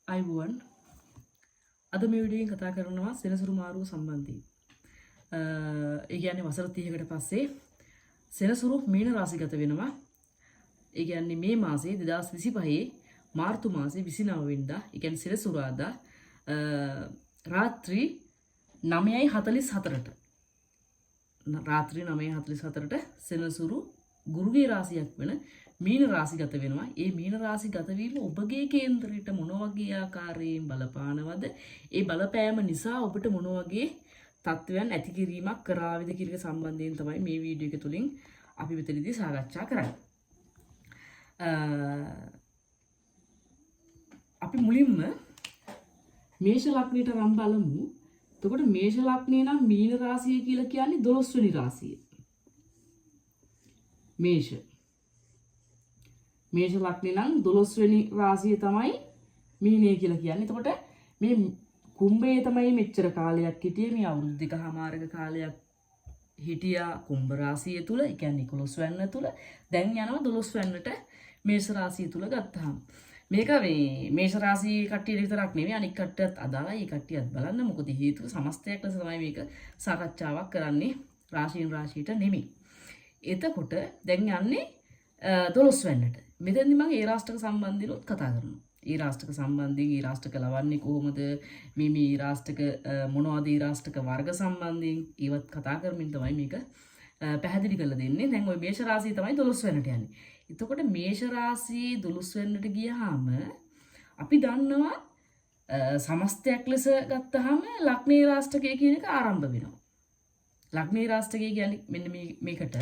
අයිබුවන් අද මේ වීඩියෝෙන් කතා කරනවා සෙනසුරු මාරුව සම්බන්ධයෙන්. ඒ කියන්නේ වසර 30කට පස්සේ සෙනසුරු මීන රාශිගත වෙනවා. ඒ කියන්නේ මේ මාසේ 2025 මාර්තු මාසේ 29 වෙනිදා, ඒ කියන්නේ සෙනසුරාදා රාත්‍රී 9:44ට රාත්‍රී 9:44ට සෙනසුරු ගුරුගේ රාශියක් වෙන මීන රාශිගත වෙනවා. ඒ මීන රාශිගත වීම ඔබගේ කේන්දරයට මොන වගේ ආකාරයෙන් බලපානවද? ඒ බලපෑම නිසා ඔබට මොන වගේ තත්ත්වයන් ඇති කිරීමක් කරාවිද කියන එක සම්බන්ධයෙන් තමයි මේ වීඩියෝ එක තුලින් අපි මෙතනදී සාකච්ඡා කරන්නේ. අපි මුලින්ම මේෂ ලග්නයට නම් බලමු. එතකොට මේෂ ලග්නේ නම් මීන රාශිය කියලා කියන්නේ 12 වෙනි රාශිය. මේෂ ලග්නේ නම් 12 වෙනි රාශිය තමයි මීනය කියලා කියන්නේ. එතකොට මේ කුම්භයේ තමයි මෙච්චර කාලයක් හිටියේ. මේ අවුරුදු දෙකමාරක කාලයක් හිටියා කුම්භ රාශිය තුල. ඒ කියන්නේ 11 වෙනි තුල. දැන් යනවා 12 වෙනිට මේෂ රාශිය තුල ගත්තාම. මේක මේ මේෂ රාශිය කට්ටියට විතරක් නෙවෙයි අනික් කට්ටියත් අදාළයි. ඒ කට්ටියත් බලන්න. මොකද හේතුව සමස්තයක් ලෙස තමයි මේක සාකච්ඡාවක් කරන්නේ. රාශියෙන් රාශියට නෙමෙයි. එතකොට දැන් යන්නේ 12 වෙනිට. මෙතෙන්දි මම ඒ රාෂ්ට්‍රක සම්බන්ධයෙන් කතා කරනවා. ඒ රාෂ්ට්‍රක සම්බන්ධයෙන් ඒ රාෂ්ට්‍රක ලවන්නේ කොහොමද? මේ රාෂ්ට්‍රක මොනවද? ඒ රාෂ්ට්‍රක වර්ග සම්බන්ධයෙන් ඒවත් කතා කරමින් තමයි මේක පැහැදිලි කරලා දෙන්නේ. දැන් ওই මේෂ රාශිය තමයි 12 වෙනිට යන්නේ. එතකොට මේෂ රාශියේ 12 වෙනිට ගියාම අපි දන්නවා සමස්තයක් ලෙස ගත්තාම ලග්නේ රාෂ්ට්‍රකය කියන එක ආරම්භ වෙනවා. ලග්නේ රාෂ්ට්‍රකය කියන්නේ මෙන්න මේකට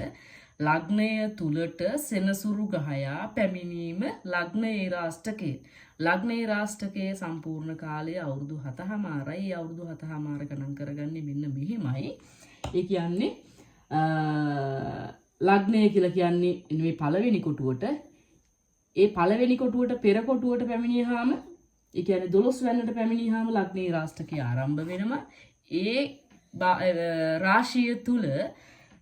ලග්නය තුලට සෙනසුරු ගහයා පැමිණීම ලග්නේ රාෂ්ට්‍රකය. ලග්නේ රාෂ්ට්‍රකයේ සම්පූර්ණ කාලය අවුරුදු 7මාරයි. අවුරුදු 7මාර ගණන් කරගන්නේ මෙන්න මෙහෙමයි. ඒ කියන්නේ ලග්නය කියලා කියන්නේ මේ පළවෙනි කොටුවට, ඒ පළවෙනි කොටුවට පෙර කොටුවට පැමිණියාම, ඒ කියන්නේ 12 වෙනිට පැමිණියාම ලග්නේ රාෂ්ට්‍රකය ආරම්භ වෙනවා. ඒ රාශිය තුල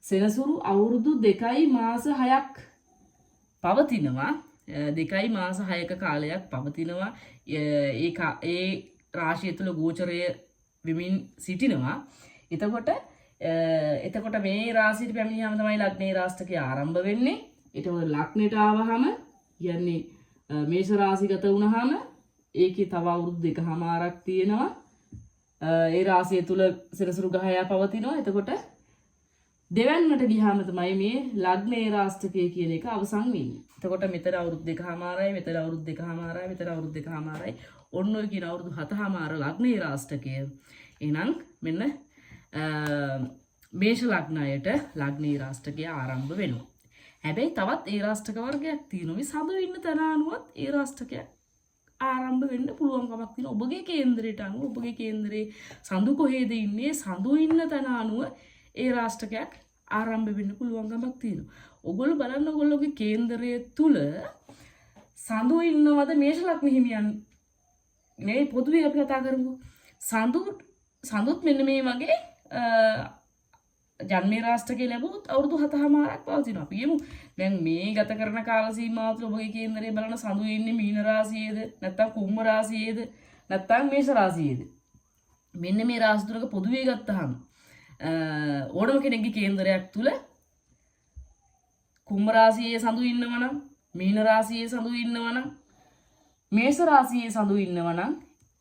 සෙනසුරු අවුරුදු 2 මාස 6ක් පවතිනවා. 2 මාස 6ක කාලයක් පවතිනවා. ඒ රාශිය තුල ගෝචරය වෙමින් සිටිනවා. එතකොට මේ රාශියට පැමිණියාම තමයි ලග්නේ රාෂ්ට්‍රකය ආරම්භ වෙන්නේ. ඒතකොට ලග්නෙට ආවහම කියන්නේ මේෂ රාශිගත වුණාම ඒකේ තව අවුරුදු 2මාරක් තියෙනවා. ඒ රාශිය තුල සෙනසුරු ගහයා පවතිනවා. එතකොට දෙවන්නට ගියාම තමයි මේ ලග්නේ රාෂ්ට්‍රකය කියන එක අවසන් වෙන්නේ. එතකොට මෙතන අවුරුදු 2මාරයි, මෙතන අවුරුදු 2මාරයි, මෙතන අවුරුදු 2මාරයි. ඔන්න ඔය කියන අවුරුදු 7මාර ලග්නේ රාෂ්ට්‍රකය. එහෙනම් මෙන්න මේෂ ලග්නයට ලග්නේ රාෂ්ට්‍රකය ආරම්භ වෙනවා. හැබැයි තවත් ඒ රාෂ්ට්‍රක වර්ගයක් තියෙනවා. මේ සඳු ඉන්න තැන අනුවත් ඒ රාෂ්ට්‍රකය ආරම්භ වෙන්න පුළුවන්කමක් තියෙනවා. ඔබගේ කේන්දරයට අනුව, ඔබගේ කේන්දරේ සඳු කොහෙද ඉන්නේ, සඳු ඉන්න තැන අනුව ඒ රාෂ්ට්‍රකයක් ආරම්භ වෙන්න පුළුවන්කමක් තියෙනවා. ඔයගොල්ලෝ බලන්න ඔයගොල්ලෝගේ කේන්දරයේ තුල සඳු ඉන්නවද මේෂ ලග්න හිමියන්? මේ පොදුවේ අපි කතා කරමු. සඳුත් මෙන්න මේ වගේ ජන්මේ රාෂ්ට්‍රකය ලැබුවොත් අවුරුදු 7මාරක් පවතිනවා. අපි කියමු දැන් මේ ගත කරන කාල සීමාව තුළ ඔබගේ කේන්දරයේ බලන සඳු ඉන්නේ මීන රාශියේද, නැත්නම් කුම්භ රාශියේද, නැත්නම් මේෂ රාශියේද? මෙන්න මේ රාශි තුනක පොදුවේ ගත්තාම ඕනම කෙනෙක්ගේ කේන්දරයක් තුල කුම්භ රාශියේ සඳු ඉන්නවනම්, මීන රාශියේ සඳු ඉන්නවනම්, මේෂ රාශියේ සඳු ඉන්නවනම්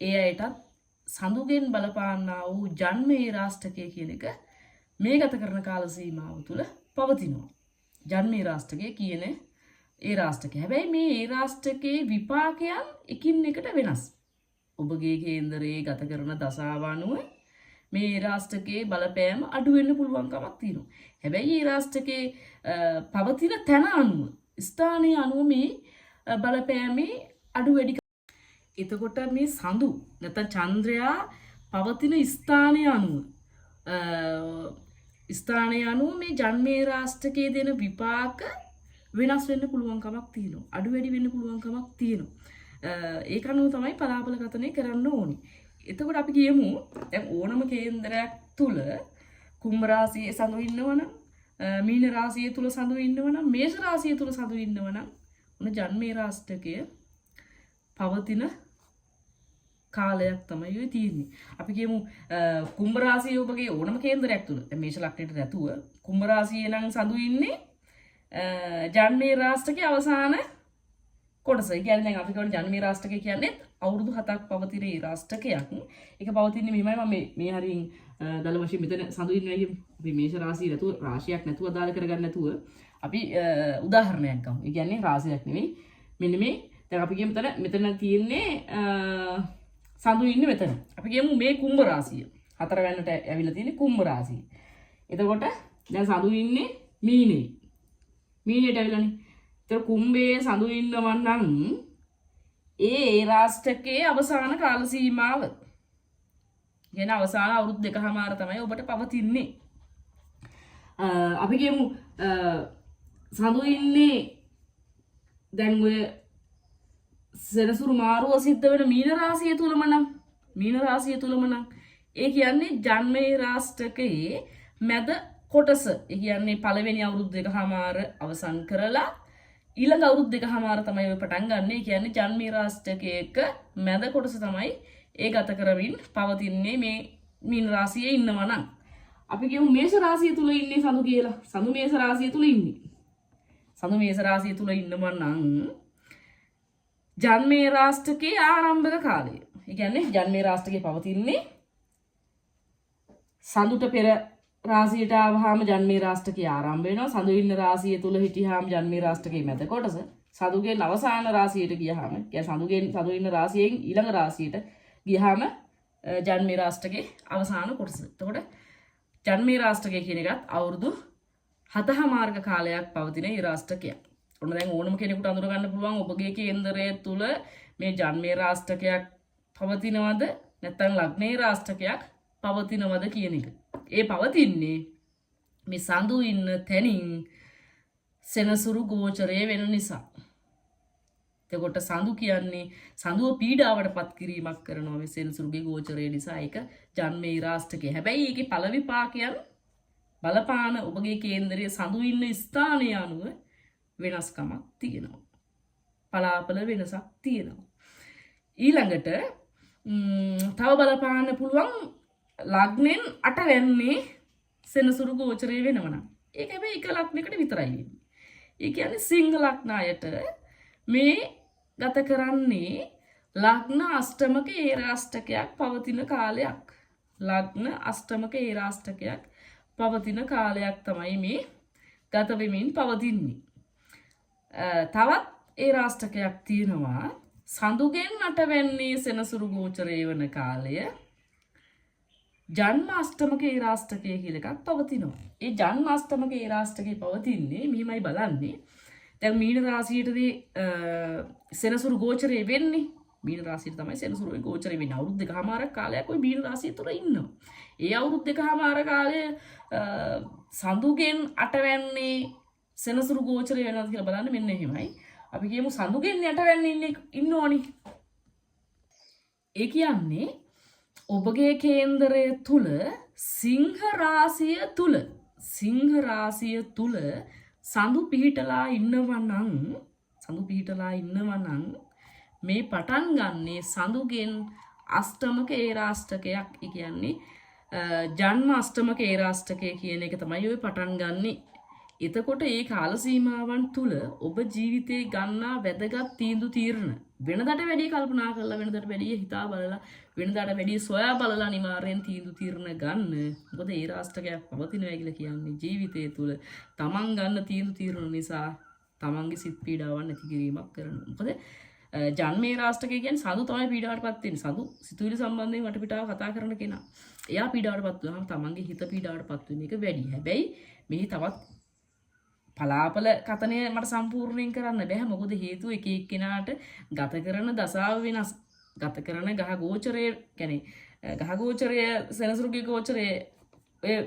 ඒ අයටත් සඳුගෙන් බලපාන්නා වූ ජන්මේ රාෂ්ට්‍රකය කියන එක මේ ගත කරන කාල සීමාව තුළ පවතිනවා. ජන්මේ රාෂ්ට්‍රකය කියන ඒ රාෂ්ට්‍රකය. හැබැයි මේ ඒ රාෂ්ට්‍රකයේ විපාකයන් එකින් එකට වෙනස්. ඔබගේ කේන්දරයේ ගත කරන දශාව අනුව මේ රාෂ්ට්‍රකයේ බලපෑම අඩු වෙන්න පුළුවන්කමක් තියෙනවා. හැබැයි මේ රාෂ්ට්‍රකයේ පවතින තැන අනුව, ස්ථානයේ අනුව මේ බලපෑමේ අඩු වැඩි. එතකොට මේ සඳු නැත්නම් චන්ද්‍රයා පවතින ස්ථානයේ අනුව මේ ජන්මේ රාෂ්ට්‍රකයේ දෙන විපාක වෙනස් වෙන්න පුළුවන්කමක් තියෙනවා. අඩු වැඩි වෙන්න පුළුවන්කමක් තියෙනවා. ඒක අනුව තමයි පලාපල කතනය කරන්න ඕනේ. එතකොට අපි කියමු දැන් ඕනම කේන්දරයක් තුල කුම්භ රාශියේ සඳු ඉන්නවනම්, මීන රාශිය තුල සඳු ඉන්නවනම්, මේෂ රාශිය තුල සඳු ඉන්නවනම් ඔන්න ජන්මේ රාෂ්ට්‍රකය පවතින කාලයක් තමයි ඔය තියෙන්නේ. අපි කියමු කුම්භ රාශිය ඔබගේ ඕනම කේන්දරයක් තුල. දැන් මේෂ ලග්නයට නැතුව කුම්භ රාශියේ නම් සඳු ඉන්නේ ජන්මේ රාශියේ අවසාන කොටස. ඒ කියන්නේ දැන් අපි කියවනේ ජන්මේ රාශිය කියන්නේ අවුරුදු 7ක් පවතින ඒ රාශියක්. ඒක පවතින්නේ මෙහෙමයි මම මේ හරින් දල වශයෙන් මෙතන සඳු ඉන්නවා කියමු. අපි මේෂ රාශිය නැතුව රාශියක් නැතුව අදාළ කරගන්න නැතුව අපි උදාහරණයක් ගමු. ඒ කියන්නේ රාශියක් නෙවෙයි. මෙන්න මේ දැන් අපි කියමු මෙතන තියෙන්නේ සඳු ඉන්නේ මෙතන. අපි කියමු මේ කුම්භ රාශිය. හතරවැන්නට ඇවිල්ලා තියෙන්නේ කුම්භ රාශිය. එතකොට දැන් සඳු ඉන්නේ මීනේ. මීනේට ඇවිල්ලානේ. ඒතර කුම්භයේ සඳු ඉන්නවා නම් ඒ රාශියේ අවසාන කාල සීමාව. කියන අවසාන අවුරුදු 2කමාර තමයි ඔබට පවතින්නේ. අපි කියමු සඳු ඉන්නේ දැන් ඔය සෙනසුරු මාරුව සිද්ධ වෙන මීන රාශිය තුලම නම් ඒ කියන්නේ ජන්මේ රාශියේ මැද කොටස. ඒ කියන්නේ පළවෙනි අවුරුදු 2කමාර අවසන් කරලා ඊළඟ අවුරුදු 2කමාර තමයි ඔය පටන් ගන්න. ඒ කියන්නේ ජන්මේ රාශියක මැද කොටස තමයි ඒ ගත කරමින් පවතින්නේ මේ මීන රාශියේ ඉන්නවා නම්. අපි කියමු මේෂ රාශිය තුල ඉන්නේ සඳු කියලා. සඳු මේෂ රාශිය තුල ඉන්නේ. සඳු මේෂ රාශිය තුල ඉන්නවා නම් ජන්මේ රාශියේ ආරම්භක කාලය. ඒ කියන්නේ ජන්මේ රාශියේ පවතින්නේ සඳුට පෙර රාශියට ආවහම ජන්මේ රාශියේ ආරම්භ වෙනවා. සඳු ඉන්න රාශිය තුල හිටියාම ජන්මේ රාශියේ මැද කොටස. සඳුගෙන් අවසාන රාශියට ගියාම කියන්නේ සඳු ඉන්න රාශියෙන් ඊළඟ රාශියට ගියාම ජන්මේ රාශියේ අවසාන කොටස. එතකොට ජන්මේ රාශිය කියන එකත් අවුරුදු 7මාර්ග කාලයක් පවතින ඒ රාශියක්. ඔන්න දැන් ඕනම කෙනෙකුට අඳුර ගන්න පුළුවන් ඔබගේ කේන්දරය තුල මේ ජන්මේ රාශියක් පවතිනවද නැත්නම් ලග්නේ රාශියක් පවතිනවද කියන එක. ඒ පවතින්නේ මේ සඳු ඉන්න තැනින් සෙනසුරු ගෝචරය වෙන නිසා. එතකොට සඳු කියන්නේ සඳුව පීඩාවට පත් කිරීමක් කරනවා මේ සෙනසුරුගේ ගෝචරය නිසා. ඒක ජන්මේ රාශියේ. හැබැයි ඒකේ ඵල විපාකයන් බලපාන ඔබගේ කේන්දරයේ සඳු ඉන්න ස්ථානය අනුව වෙනස්කමක් තියෙනවා. පලාපල වෙනසක් තියෙනවා. ඊළඟට තව බලපාන්න පුළුවන් ලග්නෙන් 8 වෙන්නේ සෙනසුරු ගෝචරය වෙනවනම්. ඒක හැබැයි එක ලග්නයකට විතරයි වෙන්නේ. ඒ කියන්නේ සිංහ ලග්නයට මේ ගත කරන්නේ ලග්න අෂ්ටමක ඒ රාශියක් පවතින කාලයක්. ලග්න අෂ්ටමක ඒ රාශියක් පවතින කාලයක් තමයි මේ ගත වෙමින් පවතින්නේ. තවත් ඒ රාශියක් තියෙනවා සඳුගෙන් 8 වෙන්නේ සෙනසුරු ගෝචරය වන කාලය ජන්මාෂ්ටමක ඒ රාශිය කියලා එකක් පවතිනවා. ඒ ජන්මාෂ්ටමක ඒ රාශියේ පවතින්නේ මෙහිමයි බලන්නේ. දැන් මීන රාශියටදී සෙනසුරු ගෝචරය වෙන්නේ. මීන රාශියට තමයි සෙනසුරු ගෝචරය වෙන්නේ. අවුරුදු 2කමාරක් කාලයක් ওই මීන රාශිය තුල ඉන්නවා. ඒ අවුරුදු 2කමාර කාලය සඳුගෙන් 8 වෙන්නේ සෙනසුරු ගෝචරය වෙනවද කියලා බලන්න මෙන්න එහෙමයි. අපි කියමු සඳුගෙන් 8 වෙන්නේ ඉන්නෝනි. ඒ කියන්නේ ඔබගේ කේන්දරය තුල සිංහ රාශිය තුල සඳු පිහිටලා ඉන්නවා නම් මේ පටන් ගන්නේ සඳුගෙන් අෂ්ටමක ඒ රාශියක්. ඒ කියන්නේ ජන්ම අෂ්ටමක ඒ රාශිය කියන එක තමයි ඔය පටන් ගන්නෙ. එතකොට ඒ කාල සීමාවන් තුල ඔබ ජීවිතේ ගන්නා වැදගත් තීරණ වෙනදට වැඩි කල්පනා කරලා වෙනදට වැඩි හිතා බලලා වෙනදට වැඩි සොයා බලලා අනිවාර්යෙන් තීරණ ගන්න. මොකද ඒ රාශියක් පවතිනවා කියලා කියන්නේ ජීවිතය තුල තමන් ගන්න තීරණ නිසා තමන්ගේ සිත් පීඩාවන් නැති කිරීමක් කරනවා. මොකද ජන්මේ රාශිය කියන්නේ සඳු තමයි පීඩාවටපත් වෙන්නේ. සඳු සිතුවිලි සම්බන්ධයෙන් වටපිටාව කතා කරන කෙනා. එයා පීඩාවටපත් වුණාම තමන්ගේ හිත පීඩාවටපත් වෙන එක වැඩි. හැබැයි මෙහි තවත් පලාපල කතනය මට සම්පූර්ණයෙන් කරන්න බැහැ. මොකද හේතුව එක එක්කෙනාට ගත කරන දසාව වෙනස්. ගත කරන ගහ ගෝචරය කියන්නේ ගහ ගෝචරය සෙනසුරුගේ ගෝචරය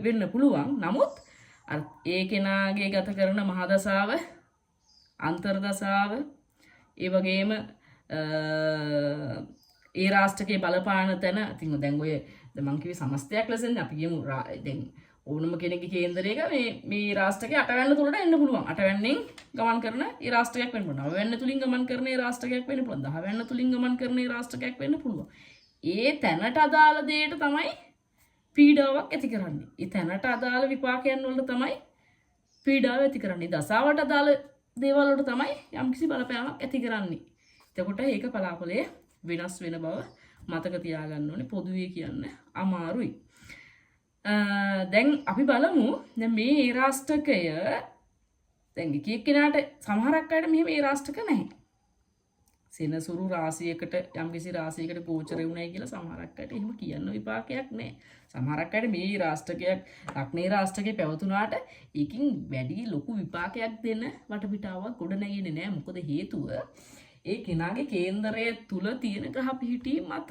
වෙන්න පුළුවන්. නමුත් ඒ කෙනාගේ ගත කරන මහ දසාව අන්තර් දසාව ඒ වගේම ඒ රාශියේ බලපාන තැන ඉතින් දැන් ඔය මං කිව්වේ සමස්තයක් ලෙසනේ අපි කියමු දැන් ඕනම කෙනෙක්ගේ කේන්දරයක මේ රාශියේ 8 වෙන්න තුලට එන්න පුළුවන්. 8 වෙන්නෙන් ගමන් කරන ඒ රාශියක් වෙන්න පුළුවන්. 9 වෙන්න තුලින් ගමන් කරන ඒ රාශියක් වෙන්න පුළුවන්. 10 වෙන්න තුලින් ගමන් කරන ඒ රාශියක් වෙන්න පුළුවන්. ඒ තැනට අදාළ දෙයට තමයි පීඩාවක් ඇති කරන්නේ. ඒ තැනට අදාළ විපාකයන් වලට තමයි පීඩාව ඇති කරන්නේ. දසාවට අදාළ දේවල් වලට තමයි යම්කිසි බලපෑමක් ඇති කරන්නේ. එතකොට ඒක පලාපලයේ වෙනස් වෙන බව මතක තියාගන්න ඕනේ. පොදුවේ කියන්න අමාරුයි. දැන් අපි බලමු දැන් මේ ඒරාෂ්ටකය දැන් එක කෙනාට සමහරක් අයට මෙහෙම ඒරාෂ්ටක නැහැ. සෙනසුරු රාශියකට යම්කිසි රාශියකට ගෝචර වුණයි කියලා සමහරක් අයට එහෙම කියන්න විපාකයක් නැහැ. සමහරක් අයට මේ රාෂ්ටකයක් ලග්නේ රාෂ්ටකේ පැවතුනාට ඒකින් වැඩි ලොකු විපාකයක් දෙන්න වටපිටාවක් ගොඩ නැගෙන්නේ නැහැ. මොකද හේතුව ඒ කෙනාගේ කේන්දරය තුල තියෙන ග්‍රහ පිහිටීම් මත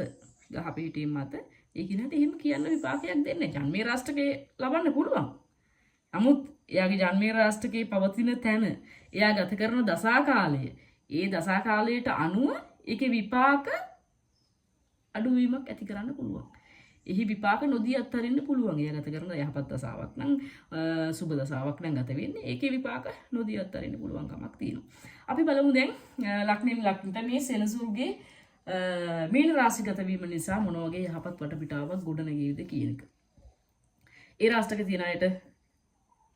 ඒ කෙනාට එහෙම කියන්න විපාකයක් දෙන්නේ නැහැ. ජන්මේ රාෂ්ටකේ ලබන්න පුළුවන්. නමුත් එයාගේ ජන්මේ රාෂ්ටකේ පවතින තැන එයා ගත කරන දසා කාලය ඒ දසා කාලයට අනුව ඒකේ විපාක අඩුවීමක් ඇති කරන්න පුළුවන්. එහි විපාක නොදී අත්හරින්න පුළුවන්. එයා ගත කරන යහපත් දසාවක් නම් සුබ දසාවක් නම් ගත වෙන්නේ. ඒකේ විපාක නොදී අත්හරින්න පුළුවන් කමක් තියෙනවා. අපි බලමු දැන් ලග්නෙම ලග්නට මේ සෙනසුරුගේ මීන රාශිගත වීම නිසා මොන වගේ යහපත් වටපිටාවක් ගොඩනැගෙයිද කියන එක. ඒ රාශියක තියෙන අයට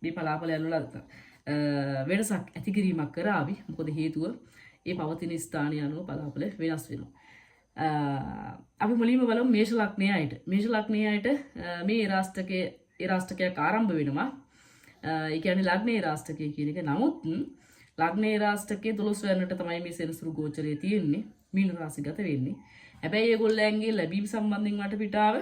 මේ පලාපලයන් වල වෙනසක් ඇති කිරීමක් කරાવી. මොකද හේතුව ඒ පවතින ස්ථානය අනුව පලාපල වෙනස් වෙනවා. අපි මුලින්ම බලමු මේෂ ලග්නයේ අයට. මේෂ ලග්නයේ අයට මේ රාශියක ආරම්භ වෙනවා. ඒ කියන්නේ ලග්නේ රාශියක කියන එක. නමුත් ලග්නේ රාශියකේ 12 වෙනිට තමයි මේ සෙනසුරු ගෝචරය තියෙන්නේ. මීන රාශිගත වෙන්නේ. හැබැයි ඒගොල්ලන්ගේ ලැබීම් සම්බන්ධයෙන් වටපිටාව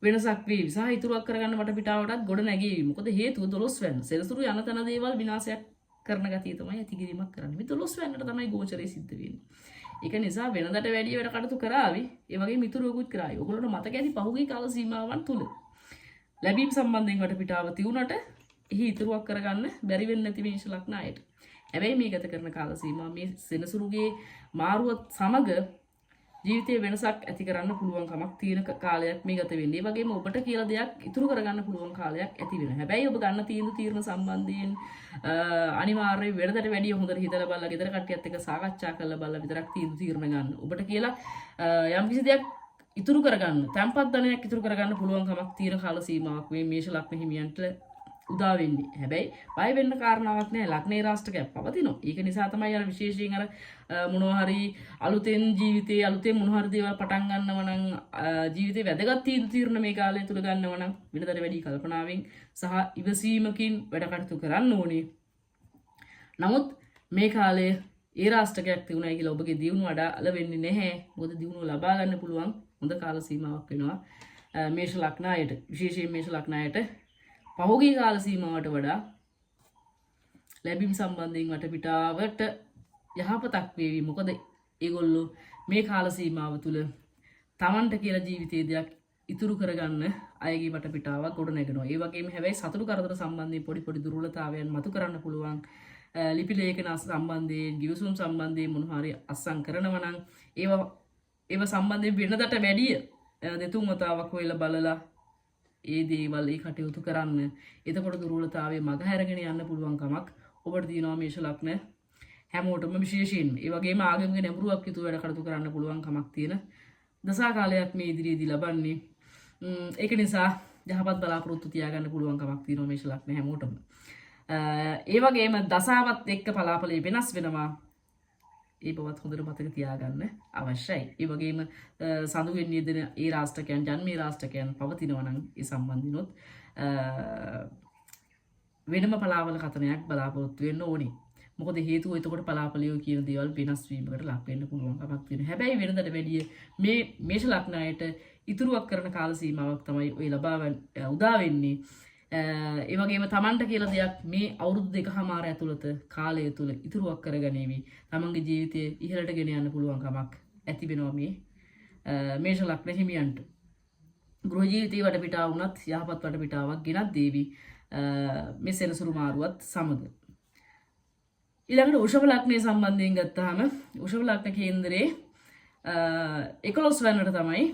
වෙනසක් වේවි. සහ ඉතුරුක් කරගන්න වටපිටාවටත් ගොඩ නැගෙවි. මොකද හේතුව 12 වෙනි. සෙනසුරු යන තන දේවල් විනාශයක් කරන ගතිය තමයි ඇති කිරීමක් කරන්නේ. මේ 12 වෙනිට තමයි ගෝචරය සිද්ධ වෙන්නේ. ඒක නිසා වෙනදට වැඩි වැඩ කටයුතු කරાવી. ඒ වගේම ඉතුරුකුත් කරાવી. ඔයගොල්ලන්ට මතක ඇති පහුගිය කාල සීමාවන් තුල ලැබීම් සම්බන්ධයෙන් වටපිටාව තියුණට එහි ඉතුරුක් කරගන්න බැරි වෙන්නේ නැති මේෂ ලග්න අයට. හැබැයි මේ ගත කරන කාල සීමාව මේ සෙනසුරුගේ මාරුවත් සමග ජීවිතේ වෙනසක් ඇති කරන්න පුළුවන් කමක් තියෙන කාලයක් මේ ගත වෙන්නේ. ඒ වගේම ඔබට කියලා දෙයක් ඉතුරු කරගන්න පුළුවන් කාලයක් ඇති වෙනවා. හැබැයි ඔබ ගන්න තීරණ සම්බන්ධයෙන් අනිවාර්යයෙන් වෙනදට වැඩිය හොඳට හිතලා බලලා ගෙදර කට්ටියත් එක්ක සාකච්ඡා කරලා බලලා විතරක් තීරණ ගන්න. ඔබට කියලා යම්කිසි දෙයක් ඉතුරු කරගන්න, තැම්පත් ධනයක් ඉතුරු කරගන්න පුළුවන් කමක් තියෙන කාල සීමාවක් මේ මේෂ ලග්න හිමියන්ට උදා වෙන්නේ. හැබැයි බය වෙන්න කාරණාවක් නැහැ. ලග්නේ රාශියක පවතිනවා. ඒක නිසා තමයි අර විශේෂයෙන් අර මොනවා හරි අලුතෙන් ජීවිතේ අලුතෙන් මොනවා හරි දේවල් පටන් ගන්නව නම් ජීවිතේ වැදගත් තීරණ මේ කාලය තුල ගන්නව නම් වෙනතට වැඩි කල්පනාවෙන් සහ ඉවසීමකින් වැඩ කටයුතු කරන්න ඕනේ. නමුත් මේ කාලේ ඒ රාශියක තියුණා කියලා ඔබගේ දියුණුව අඩ වෙන්නේ නැහැ. මොකද දියුණුව ලබා ගන්න පුළුවන් හොඳ කාල සීමාවක් වෙනවා. මේෂ ලග්න අයට විශේෂයෙන් මේෂ ලග්න අයට පහුගිය කාල සීමාවට වඩා ලැබීම් සම්බන්ධයෙන් වටපිටාවට යහපතක් වේවි. මොකද ඒගොල්ලෝ මේ කාල සීමාව තුළ තමන්ට කියලා ජීවිතයේ දෙයක් ඉතුරු කරගන්න අයගේ වටපිටාවක් ගොඩ නැගෙනවා. ඒ වගේම හැබැයි සතුරු කරදර සම්බන්ධයෙන් පොඩි දුර්වලතාවයන් මතු කරන්න පුළුවන්. ලිපි ලේඛන සම්බන්ධයෙන්, ගිවිසුම් සම්බන්ධයෙන් මොන හරි අස්සම් කරනවා නම් ඒව සම්බන්ධයෙන් වෙනදට වැඩිය දෙතුන් වතාවක් හොයලා බලලා ඒ දේවල් ඒ කටයුතු කරන්න. එතකොට දුර්වලතාවය මගහැරගෙන යන්න පුළුවන් කමක් ඔබට තියෙනවා මේෂ ලග්න හැමෝටම විශේෂයෙන්. ඒ වගේම ආගමික නැඹුරුවක් යුතුව වැඩ කටයුතු කරන්න පුළුවන් කමක් තියෙන දසා කාලයක් මේ ඉදිරියේදී ලබන්නේ. ඒක නිසා යහපත් බලාපොරොත්තු තියාගන්න පුළුවන් කමක් තියෙනවා මේෂ ලග්න හැමෝටම. ඒ වගේම දසාවත් එක්ක පලාපලේ වෙනස් වෙනවා. ඒ බවත් හොඳට මතක තියාගන්න අවශ්‍යයි. ඒ වගේම සඳුගෙන් යෙදෙන ඒ රාෂ්ටකයන් ජන්මේ රාෂ්ටකයන් පවතිනවා නම් ඒ සම්බන්ධිනොත් වෙනම පලාවල කතනයක් බලාපොරොත්තු වෙන්න ඕනේ. මොකද හේතුව එතකොට පලාපලියෝ කියන දේවල් වෙනස් වීමකට ලක් වෙන්න පුළුවන් කමක් තියෙනවා. හැබැයි වෙනදට වැඩිය මේ මේෂ ලග්න අයට ඉතුරුවක් කරන කාල සීමාවක් තමයි ඔය උදා වෙන්නේ. ඒ වගේම තමන්ට කියලා දෙයක් මේ අවුරුදු 2කමාර ඇතුළත කාලය තුල ඉතුරුවක් කරගනීවි. තමන්ගේ ජීවිතය ඉහළට ගෙන යන්න පුළුවන් කමක් ඇති වෙනවා මේ මේෂ ලග්න හිමියන්ට. ගෘහ ජීවිතයේ වටපිටාව වුණත් යහපත් වටපිටාවක් ගෙනත් දේවි මේ සෙනසුරු මාරුවත් සමග. ඊළඟට වෘෂභ ලග්නයේ සම්බන්ධයෙන් ගත්තාම වෘෂභ ලග්න කේන්දරේ 11 වෙනිට තමයි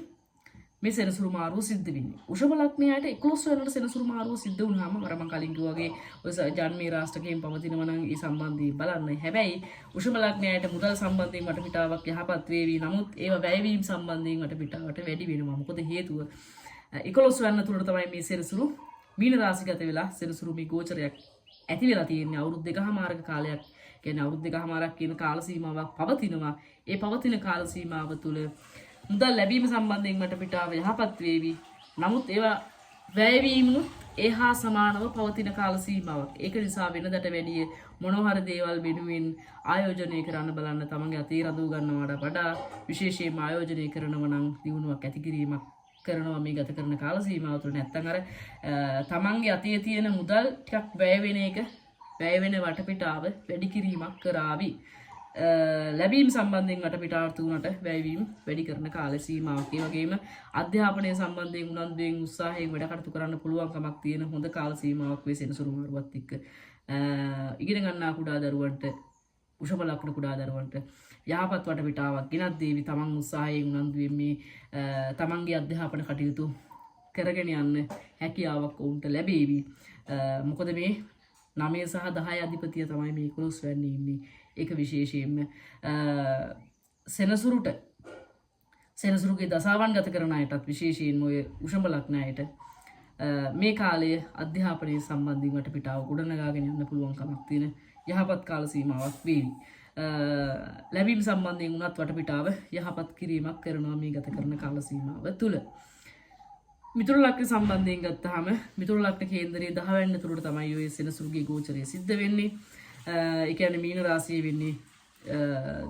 මේ සෙනසුරු මාරුව සිද්ධ වෙන්නේ. වෘෂභ ලග්නයට 11 වෙනිදා සෙනසුරු මාරුව සිද්ධ වුණාම අර මම කලින් කිව්වාගේ ඔය ජන්මේ රාෂ්ටකයෙන් පවතිනවා නම් ඒ සම්බන්ධයෙන් බලන්න. හැබැයි වෘෂභ ලග්නයට මුදල් සම්බන්ධයෙන් වටපිටාවක් යහපත් වේවි. නමුත් ඒව වැයවීම සම්බන්ධයෙන් වටපිටාවට වැඩි වෙනවා. මොකද හේතුව 11 වෙනිදා තුරට තමයි මේ සෙනසුරු මීන රාශිගත වෙලා සෙනසුරු මේ ගෝචරයක් ඇති වෙලා තියෙන්නේ. අවුරුදු 2කමාරක කාලයක්. කියන්නේ අවුරුදු 2කමාරක් කියන කාල සීමාවක් පවතිනවා. ඒ පවතින කාල සීමාව තුළ මුදල් ලැබීම සම්බන්ධයෙන් වටපිටාව යහපත් වේවි. නමුත් ඒවා වැයවීමනුත් ඒහා සමානව පවතින කාල සීමාවක්. ඒක නිසා වෙනදට වැඩිය මොනවා හරි දේවල් වෙනුවෙන් ආයෝජනය කරන්න බලන්න. තමන්ගේ අතේ රඳව ගන්නවට වඩා විශේෂයෙන්ම ආයෝජනය කරනවා නම් දිනුවක් ඇති කිරීමක් කරනවා මේ ගත කරන කාල සීමාව තුළ. නැත්තම් අර තමන්ගේ අතේ තියෙන මුදල් ටිකක් වැය වෙන එක වැය වෙන වටපිටාව වැඩි කිරීමක් කරાવી. ලැබීම් සම්බන්ධයෙන් වටපිටාවට උනට වැයවීම වැඩි කරන කාල සීමාවක්. ඒ වගේම අධ්‍යාපනය සම්බන්ධයෙන් උනන්දුවෙන් උත්සාහයෙන් වැඩ කටයුතු කරන්න පුළුවන්කමක් තියෙන හොඳ කාල සීමාවක් වේ සෙනසුරු මාරුවත් එක්ක. ඉගෙන ගන්නා කුඩා දරුවන්ට වෘෂභ ලග්න කුඩා දරුවන්ට යහපත් වටපිටාවක් ගෙනත් දේවි. තමන් උත්සාහයෙන් උනන්දුවෙන් මේ තමන්ගේ අධ්‍යාපන කටයුතු කරගෙන යන්න හැකියාවක් ඔවුන්ට ලැබේවි. මොකද මේ 9 සහ 10 අධිපතිය තමයි මේ 11 වෙනිදා ඉන්නේ. ඒක විශේෂයෙන්ම සෙනසුරුගේ දසාවන් ගත කරන අයටත් විශේෂයෙන්ම ඔය වෘෂභ ලග්නයට මේ කාලයේ අධ්‍යාපනයේ සම්බන්ධයෙන් වටපිටාව ගොඩනගාගෙන යන්න පුළුවන්කමක් තියෙන යහපත් කාල සීමාවක් වේවි. ලැබීම් සම්බන්ධයෙන් උනත් වටපිටාව යහපත් කිරීමක් කරනවා මේ ගත කරන කාල සීමාව තුළ. මිතුරු ලග්න සම්බන්ධයෙන් ගත්තාම මිතුරු ලග්න කේන්දරයේ 10 වෙනිදා තුරට තමයි ඔය සෙනසුරුගේ ගෝචරය සිද්ධ වෙන්නේ. ඒ කියන්නේ මීන රාශිය වෙන්නේ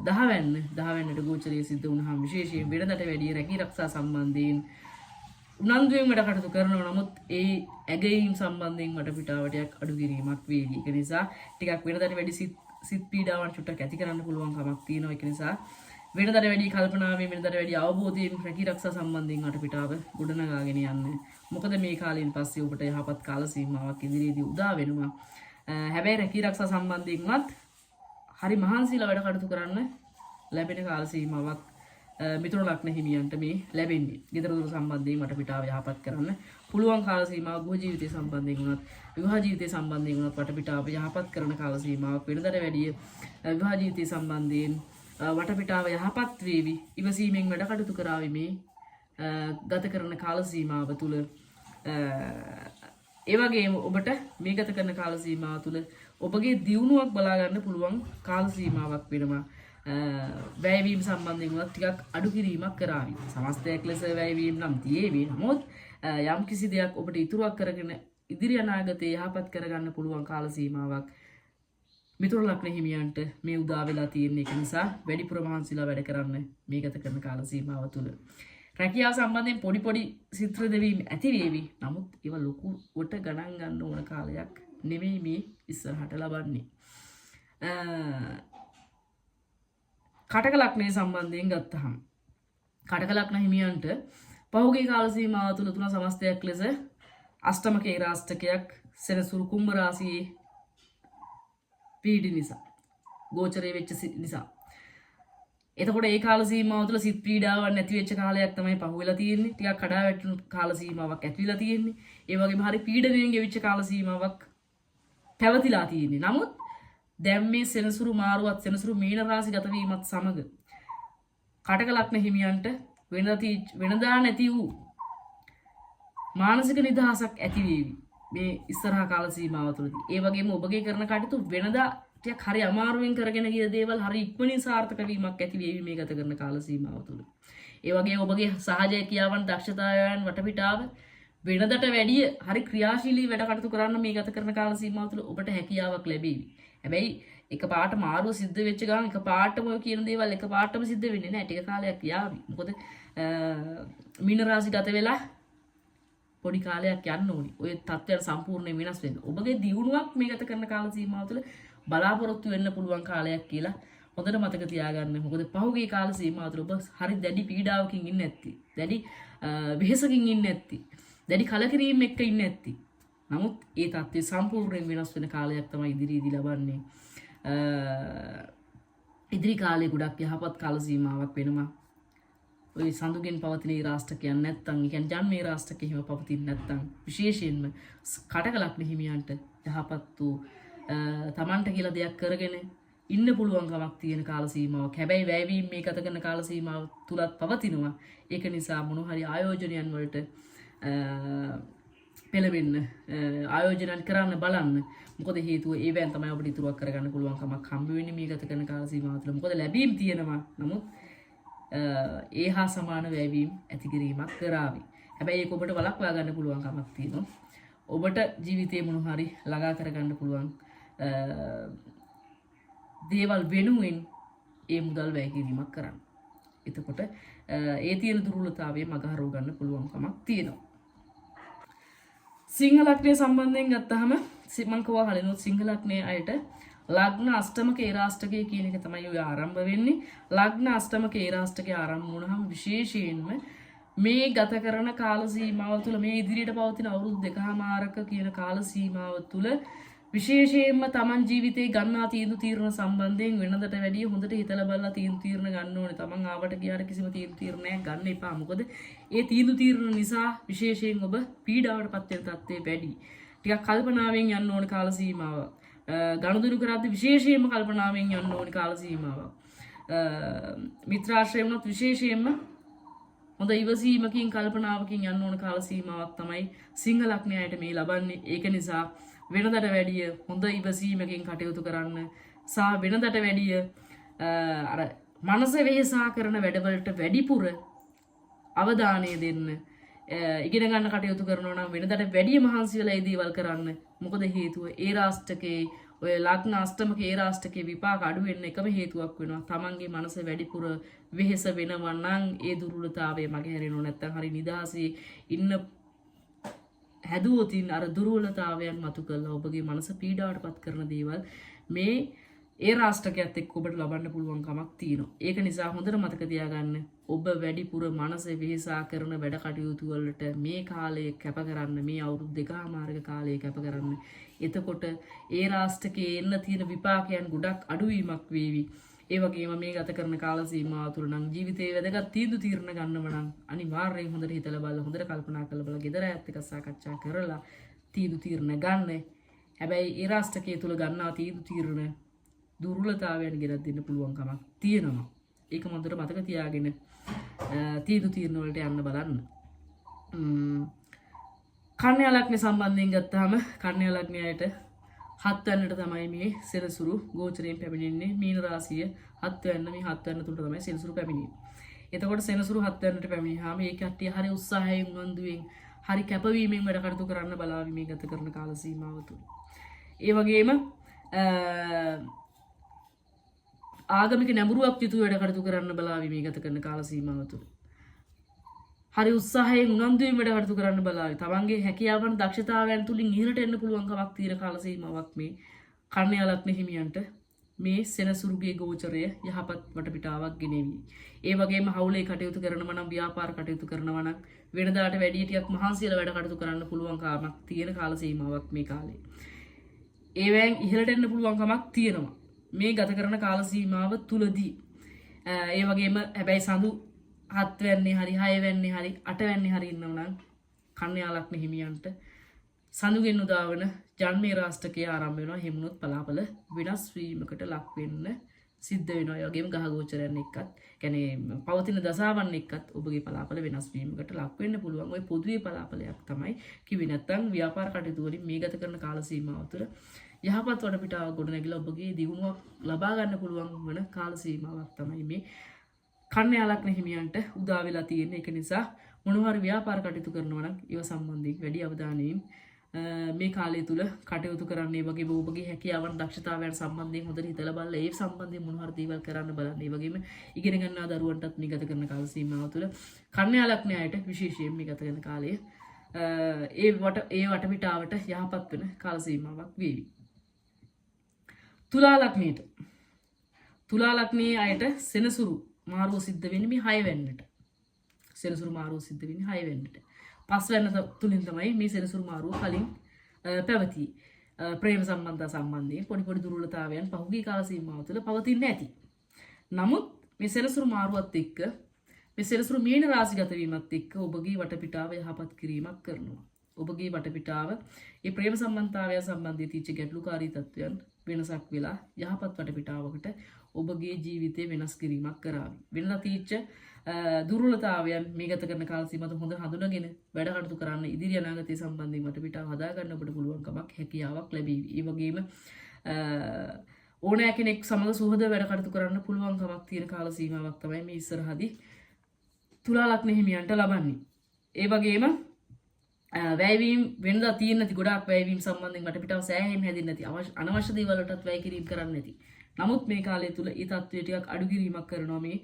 10 වෙනිදාට ගෝචරය සිද්ධ වුණාම විශේෂයෙන් වෙනදට වැඩිය රැකී ආරක්ෂා සම්බන්ධයෙන් උනන්දුවෙන් වැඩ කටයුතු කරනවා. නමුත් ඒ ඇගයීම් සම්බන්ධයෙන් වටපිටාව ටිකක් අඩු කිරීමක් වේවි. ඒක නිසා ටිකක් වෙනදට වැඩි සිත් පීඩාවන් චුට්ටක් ඇති කරන්න පුළුවන් කමක් තියෙනවා. ඒක නිසා වෙනදට වැඩි කල්පනාවෙන් වෙනදට වැඩි අවබෝධයෙන් රැකී ආරක්ෂා සම්බන්ධයෙන් වටපිටාව ගොඩනගාගෙන යන්න. මොකද මේ කාලයෙන් පස්සේ ඔබට යහපත් කාල සීමාවක් ඉදිරියේදී උදා වෙනවා. හැබැයි රැකී ආරක්ෂා සම්බන්ධයෙන් උනත් හරි මහන්සිලා වැඩ කටයුතු කරන්න ලැබෙන කාල සීමාවක් මිතුරු ලග්න හිමියන්ට මේ ලැබෙන්නේ. ගෙදර දොර සම්බන්ධයෙන් වටපිටාව යහපත් කරන්න පුළුවන් කාල සීමාවක්. ගෘහ ජීවිතය සම්බන්ධයෙන් උනත් විවාහ ජීවිතය සම්බන්ධයෙන් උනත් වටපිටාව යහපත් කරන කාල සීමාවක්. වෙනදට වැඩිය විවාහ ජීවිතය සම්බන්ධයෙන් වටපිටාව යහපත් වේවි. ඉවසීමෙන් වැඩ කටයුතු කරાવી මේ ගත කරන කාල සීමාව තුළ. ඒ වගේම ඔබට මේ ගත කරන කාල සීමාව තුළ ඔබගේ දියුණුවක් බලා ගන්න පුළුවන් කාල සීමාවක් වෙනවා. වැයවීම සම්බන්ධයෙන් උනත් ටිකක් අඩු කිරීමක් කරાવી. සමස්තයක් ලෙස වැයවීම නම් තියේවි. නමුත් යම් කිසි දෙයක් ඔබට ඉතුරුවක් කරගෙන ඉදිරි අනාගතයේ යහපත් කරගන්න පුළුවන් කාල සීමාවක් මිතුරු ලග්න හිමියන්ට මේ උදා වෙලා තියෙන. එක නිසා වැඩිපුර මහන්සිලා වැඩ කරන්න මේ ගත කරන කාල සීමාව තුළ. රැකියාව සම්බන්ධයෙන් පොඩි සිත්‍ර දෙවීම ඇති වේවි. නමුත් ඒව ලොකුවට ගණන් ගන්න ඕන කාලයක් නෙමෙයි මේ ඉස්සරහට ලබන්නේ. කටක ලග්නය සම්බන්ධයෙන් ගත්තහම කටක ලග්න හිමියන්ට පහුගිය කාල සීමාව තුළ තුන සමස්තයක් ලෙස අෂ්ටමකේ රාෂ්ටකයක් සෙනසුරු කුම්භ රාශියේ පීඩි නිසා ගෝචරය වෙච්ච නිසා. එතකොට ඒ කාල සීමාව තුළ සිත් පීඩාවක් නැති වෙච්ච කාලයක් තමයි පහුවෙලා තියෙන්නේ. ටිකක් කඩා වැටුණු කාල සීමාවක් ඇතිවිලා තියෙන්නේ. ඒ වගේම හරි පීඩණයෙන් ගෙවිච්ච කාල සීමාවක් පැවතිලා තියෙන්නේ. නමුත් දැන් මේ සෙනසුරු මාරුවත් සෙනසුරු මීන රාශි ගත වීමත් සමග කටක ලග්න හිමියන්ට වෙනදා නැති වූ මානසික නිදහසක් ඇති වේවි මේ ඉස්සරහා කාල සීමාව තුළදී. ඒ වගේම ඔබගේ කරන කටයුතු වෙනදා ටිකක් හරි අමාරුවෙන් කරගෙන ගිය දේවල් හරි ඉක්මනින් සාර්ථක වීමක් ඇති වේවි මේ ගත කරන කාල සීමාව තුළ. ඒ වගේම ඔබගේ සහජ ක්‍රියාවන් දක්ෂතාවයන් වටපිටාව වෙනදට වැඩිය හරි ක්‍රියාශීලී වැඩ කටයුතු කරන්න මේ ගත කරන කාල සීමාව තුළ ඔබට හැකියාවක් ලැබේවි. හැබැයි එකපාරට මාරුව සිද්ධ වෙච්ච ගමන් එකපාරටම ඔය කියන දේවල් එකපාරටම සිද්ධ වෙන්නේ නැහැ. ටික කාලයක් යාවි. මොකද මීන රාශි ගත වෙලා පොඩි කාලයක් යන්න ඕනි. ඔය තත්ත්වයන් සම්පූර්ණයෙන් වෙනස් වෙන්න. ඔබගේ දියුණුවක් මේ ගත කරන කාල සීමාව තුළ බලාපොරොත්තු වෙන්න පුළුවන් කාලයක් කියලා හොඳට මතක තියාගන්න. මොකද පහුගිය කාල සීමාව තුළ ඔබ හරි දැඩි පීඩාවකින් ඉන්නේ නැති. දැඩි වෙහෙසකින් ඉන්නේ නැති. දැඩි කලකිරීමක් එක්ක ඉන්නේ නැති. නමුත් ඒ තත්ත්වය සම්පූර්ණයෙන් වෙනස් වෙන කාලයක් තමයි ඉදිරියේදී ලබන්නේ. ඉදිරි කාලේ ගොඩක් යහපත් කාල සීමාවක් වෙනවා. ඔය සඳුගෙන් පවතින ඒ රාෂ්ටකයන් නැත්තම්, ඒ කියන්නේ ජන්මේ රාෂ්ටකේ හිම පවතින නැත්තම් විශේෂයෙන්ම කටක ලග්න හිමියන්ට යහපත් වූ තමන්ට කියලා දෙයක් කරගෙන ඉන්න පුළුවන්කමක් තියෙන කාල සීමාවක්. හැබැයි වැයවීම මේ ගත කරන කාල සීමාව තුලත් පවතිනවා. ඒක නිසා මොන හරි ආයෝජනයන් වලට පෙළවෙන්න ආයෝජනයන් කරන්න බලන්න. මොකද හේතුව ඒවෙන් තමයි අපිට ඉතුරුවක් කරගන්න පුළුවන්කමක් හම්බ වෙන්නේ මේ ගත කරන කාල සීමාව තුළ. මොකද ලැබීම් තියෙනවා. නමුත් ඒ හා සමාන වැයවීම් ඇති කිරීමක් කරાવી. හැබැයි ඒක ඔබට වළක්වා ගන්න පුළුවන්කමක් තියෙනවා. ඔබට ජීවිතේ මොන හරි ළඟා කරගන්න පුළුවන් දේවල් වෙනුවෙන් ඒ මුදල් වැය කිරීමක් කරන්න. එතකොට ඒ තියෙන දුර්වලතාවය මගහරව ගන්න පුළුවන්කමක් තියෙනවා. සිංහ ලග්නය සම්බන්ධයෙන් ගත්තාම මම කව හලිනුත් සිංහ ලග්නයේ අයට ලග්න අෂ්ටමක ඒරාෂ්ටකය කියන එක තමයි ඔය ආරම්භ වෙන්නේ. ලග්න අෂ්ටමක ඒරාෂ්ටකය ආරම්භ වුණාම විශේෂයෙන්ම මේ ගත කරන කාල සීමාව තුළ මේ ඉදිරියට පවතින අවුරුදු 2කමාරක කියන කාල සීමාව තුළ විශේෂයෙන්ම තමන් ජීවිතේ ගන්නා තීරණ සම්බන්ධයෙන් වෙනදට වැඩිය හොඳට හිතලා බලලා තීරණ ගන්න ඕනේ. තමන් ආවට ගියාට කිසිම තීරණයක් ගන්න එපා. මොකද ඒ තීරණ නිසා විශේෂයෙන් ඔබ පීඩාවටපත් වෙන තත්ත්වය වැඩි. ටිකක් කල්පනාවෙන් යන්න ඕනේ කාල සීමාව. ගනුදෙනු කරද්දී විශේෂයෙන්ම කල්පනාවෙන් යන්න ඕනේ කාල සීමාව. මිත්‍රාශ්‍රය වුණත් විශේෂයෙන්ම හොඳ ඉවසීමකින් කල්පනාවකින් යන්න ඕන කාල සීමාවක් තමයි සිංහ ලග්නයට මේ ලබන්නේ. ඒක නිසා වෙනදට වැඩිය හොඳ ඉවසීමකින් කටයුතු කරන්න සහ වෙනදට වැඩිය අර මනස වෙහෙසා කරන වැඩවලට වැඩිපුර අවධානය දෙන්න. ඉගෙන ගන්න කටයුතු කරනවා නම් වෙනදට වැඩිය මහන්සි වෙලා ඒ දේවල් කරන්න. මොකද හේතුව ඒ රාෂ්ටකේ ඔය ලග්න අෂ්ටමක ඒ රාෂ්ටකේ විපාක අඩු වෙන්න එකම හේතුවක් වෙනවා. තමන්ගේ මනස වැඩිපුර වෙහෙස වෙනවා නම් ඒ දුර්වලතාවය මගහැරෙනවා. නැත්තම් හරි නිදහසේ ඉන්න හැදුවොතින් අර දුර්වලතාවයන් මතු කරලා ඔබගේ මනස පීඩාවටපත් කරන දේවල් මේ ඒ රාෂ්ටකයත් එක්ක ඔබට ලබන්න පුළුවන් කමක් තියෙනවා. ඒක නිසා හොඳට මතක තියාගන්න ඔබ වැඩිපුර මනස වෙහෙසා කරන වැඩ කටයුතු වලට මේ කාලය කැප කරන්න, මේ අවුරුදු 2කමාරක කාලය කැප කරන්න. එතකොට ඒ රාෂ්ටකයේ එන්න තියෙන විපාකයන් ගොඩක් අඩුවීමක් වේවි. ඒ වගේම මේ ගත කරන කාල සීමාව තුළ නම් ජීවිතේ වැදගත් තීරණ ගන්නව නම් අනිවාර්යෙන් හොඳට හිතලා බලලා හොඳට කල්පනා කරලා බලලා ගෙදර ඇත්ත එක්ක සාකච්ඡා කරලා තීරණ ගන්න. හැබැයි ඒ රාෂ්ටකයේ තුල ගන්නා තීරණ දුර්වලතාවයන් ගෙනත් දෙන්න පුළුවන් කමක් තියෙනවා. ඒක මොඳුර මතක තියාගෙන තීරණ වලට යන්න බලන්න. කන්‍යා ලග්න සම්බන්ධයෙන් ගත්තාම කන්‍යා ලග්නයට 7 වෙනිට තමයි මේ සෙනසුරු ගෝචරයෙන් පැමිණෙන්නේ. මීන රාශිය 7 වෙනි මේ 7 වෙනි තුලට තමයි සෙනසුරු පැමිණෙන්නේ. එතකොට සෙනසුරු 7 වෙනිට පැමිණියාම මේ කට්ටිය හරි උත්සාහයෙන් උනන්දුවෙන් හරි කැපවීමෙන් වැඩ කටයුතු කරන්න බලාවි මේ ගත කරන කාල සීමාව තුළ. ඒ වගේම ආගමික නැඹුරුවක් යුතුව වැඩ කටයුතු කරන්න බලාවි මේ ගත කරන කාල සීමාව තුළ. හරි උත්සාහයෙන් උනන්දුවෙන් වැඩ කටයුතු කරන්න බලාවි. තමන්ගේ හැකියාවන් දක්ෂතාවයන් තුලින් ඉහළට එන්න පුළුවන් කමක් තියෙන කාල සීමාවක් මේ කන්‍යා ලග්න හිමියන්ට මේ සෙනසුරුගේ ගෝචරය යහපත් වටපිටාවක් ගෙනෙවි. ඒ වගේම හවුලේ කටයුතු කරනවා නම්, ව්‍යාපාර කටයුතු කරනවා නම් වෙනදාට වැඩිය ටිකක් මහන්සියලා වැඩ කටයුතු කරන්න පුළුවන් කමක් තියෙන කාල සීමාවක් මේ කාලේ. ඒවෙන් ඉහළට එන්න පුළුවන් කමක් තියෙනවා මේ ගත කරන කාල සීමාව තුලදී. ඒ වගේම හැබැයි සඳු 7 වෙන්නේ හරි 6 වෙන්නේ හරි 8 වෙන්නේ හරි ඉන්නව නම් කන්‍යා ලග්න හිමියන්ට සඳුගෙන් උදාවන ජන්මේ රාෂ්ටකයේ ආරම්භ වෙනවා. හිමුණොත් පලාපල වෙනස් වීමකට ලක් වෙන්න සිද්ධ වෙනවා. ඒ වගේම ගහ ගෝචරයන් එක්කත්, කියන්නේ පවතින දසාවන් එක්කත් ඔබගේ පලාපල වෙනස් වීමකට ලක් වෙන්න පුළුවන්. ওই පොදුවේ පලාපලයක් තමයි කිවි. නැත්තම් ව්‍යාපාර කටයුතු වලින් මේ ගත කරන කාල සීමාව තුළ යහපත් වටපිටාවක් ගොඩනැගිලා ඔබගේ දියුණුවක් ලබා ගන්න පුළුවන් වන කාල සීමාවක් තමයි මේ කන්‍යා ලග්න හිමියන්ට උදා වෙලා තියෙන්නේ. ඒක නිසා මොනවා හරි ව්‍යාපාර කටයුතු කරනවා නම් ඒව සම්බන්ධයෙන් වැඩි අවධානයෙන් මේ කාලය තුල කටයුතු කරන්න. ඒ වගේම ඔබගේ හැකියාවන් දක්ෂතාවයන් සම්බන්ධයෙන් හොඳට හිතලා බලලා ඒ සම්බන්ධයෙන් මොනවා හරි දේවල් කරන්න බලන්න. ඒ වගේම ඉගෙන ගන්නා දරුවන්ටත් මේ ගත කරන කාල සීමාව තුළ කන්‍යා ලග්නයට විශේෂයෙන් මේ ගත කරන කාලය ඒ වටපිටාවට යහපත් වෙන කාල සීමාවක් වේවි. තුලා ලග්නයේ අයට සෙනසුරු මාරුව සිද්ධ වෙන්නේ මේ 6 වෙනිට. සෙනසුරු මාරුව සිද්ධ වෙන්නේ 6 වෙනිට. 5 වෙනි තුලින් තමයි මේ සෙනසුරු මාරුව කලින් පැවති. ප්‍රේම සම්බන්ධයෙන් පොඩි දුර්වලතාවයන් පහුගිය කාල සීමාව තුළ පවතින්නේ නැති. නමුත් මේ සෙනසුරු මාරුවත් එක්ක මේ සෙනසුරු මීන රාශිගත වීමත් එක්ක ඔබගේ වටපිටාව යහපත් කිරීමක් කරනවා. ඔබගේ වටපිටාව ඒ ප්‍රේම සම්බන්ධතාවය සම්බන්ධයෙන් තිච්ච ගැටලුකාරී තත්වයන් වෙනසක් වෙලා යහපත් වටපිටාවකට ඔබගේ ජීවිතේ වෙනස් කිරීමක් කරાવી. වෙනදා තිච්ච දුර්වලතාවයන් මේ ගත කරන කාල සීමාව හොඳ හඳුනාගෙන වැඩ කටයුතු කරන්න ඉදිරි අනාගතය සම්බන්ධයෙන් වටපිටාව හදා ගන්න ඔබට පුළුවන්කමක් හැකියාවක් ලැබේවි. ඒ වගේම ඕනෑ කෙනෙක් සමග සුහද වැඩ කටයුතු කරන්න පුළුවන්කමක් තියෙන කාල සීමාවක් තමයි මේ ඉස්සරහදී තුලා ලග්න හිමියන්ට ලබන්නේ. ඒ වගේම වැයවීම් වෙනදා තියෙන නැති ගොඩාක් වැයවීම් සම්බන්ධයෙන් වටපිටාව සෑහෙන්න හැදෙන්නේ නැති අනවශ්‍ය දේවල් වලටත් වැය කිරීම කරන්නේ නැති. නමුත් මේ කාලය තුල ඒ තත්ත්වය ටිකක් අඩු කිරීමක් කරනවා මේ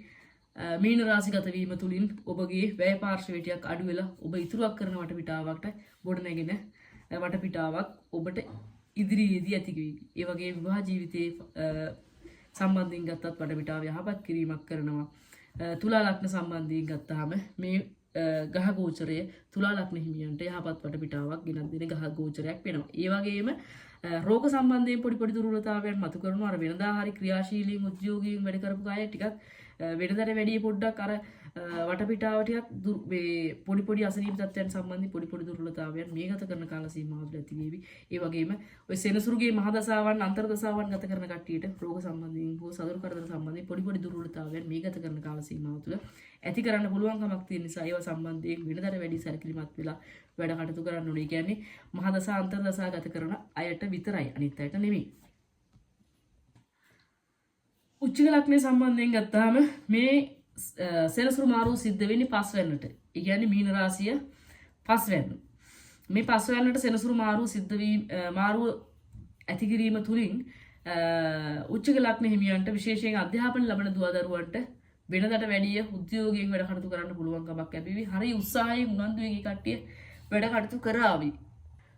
මීන රාශිගත වීම තුලින් ඔබගේ වැය පාර්ශ්වය ටිකක් අඩු වෙලා ඔබ ඉතුරුක් කරන වටපිටාවකට ගොඩ නැගෙන වටපිටාවක් ඔබට ඉදිරියේදී ඇති වෙයි. ඒ වගේ විවාහ ජීවිතයේ සම්බන්ධයෙන් ගත්තත් වටපිටාව යහපත් කිරීමක් කරනවා. තුලා ලග්න සම්බන්ධයෙන් ගත්තාම මේ ගහ ගෝචරය තුලා ලග්න හිමියන්ට යහපත් වටපිටාවක් ගෙනත් දෙන ගහ ගෝචරයක් වෙනවා. ඒ වගේම රෝග සම්බන්ධයෙන් පොඩි දුර්වලතාවයන් මතු කරනවා. අර වෙනදා හරි ක්‍රියාශීලී උද්‍යෝගීන් වැඩ කරපු අය ටිකක් වෙනදට වැඩිය පොඩ්ඩක් අර වටපිටාව ටිකක් මේ පොඩි අසනීප තත්ත්වයන් සම්බන්ධයෙන් පොඩි දුර්වලතාවයන් මේ ගත කරන කාල සීමාවකට ඇති වේවි. ඒ වගේම ඔය සෙනසුරුගේ මහදසාවන් අන්තර්දසාවන් ගත කරන කට්ටියට රෝග සම්බන්ධයෙන් හෝ සතුරු කරදර සම්බන්ධයෙන් පොඩි දුර්වලතාවයන් මේ ගත කරන කාල සීමාව තුළ ඇති කරන්න පුළුවන්කමක් තියෙන නිසා ඒවා සම්බන්ධයෙන් වෙනදට වැඩි සැලකිලිමත් වෙලා වැඩ කටයුතු කරන්න ඕනේ. කියන්නේ මහදසා අන්තර්දසා ගත කරන අයට විතරයි, අනිත් අයට නෙමෙයි. උච්චක ලග්නය සම්බන්ධයෙන් ගත්තාම මේ සෙනසුරු මාරුව සිද්ධ වෙන්නේ පස්වැන්නට. ඒ කියන්නේ මීන රාශිය පස්වැන්න. මේ පස්වැන්නට සෙනසුරු මාරුව සිද්ධ වීම මාරුව ඇති කිරීම තුලින් උච්චක ලග්න හිමියන්ට විශේෂයෙන් අධ්‍යාපන ලබන දුවදරුවන්ට වෙනදට වැඩිය උද්‍යෝගයෙන් වැඩ කටයුතු කරන්න පුළුවන්කමක් ලැබෙවි. හරි උත්සාහයෙන් උනන්දුවෙන් ඒ කට්ටිය වැඩ කටයුතු කරાવી.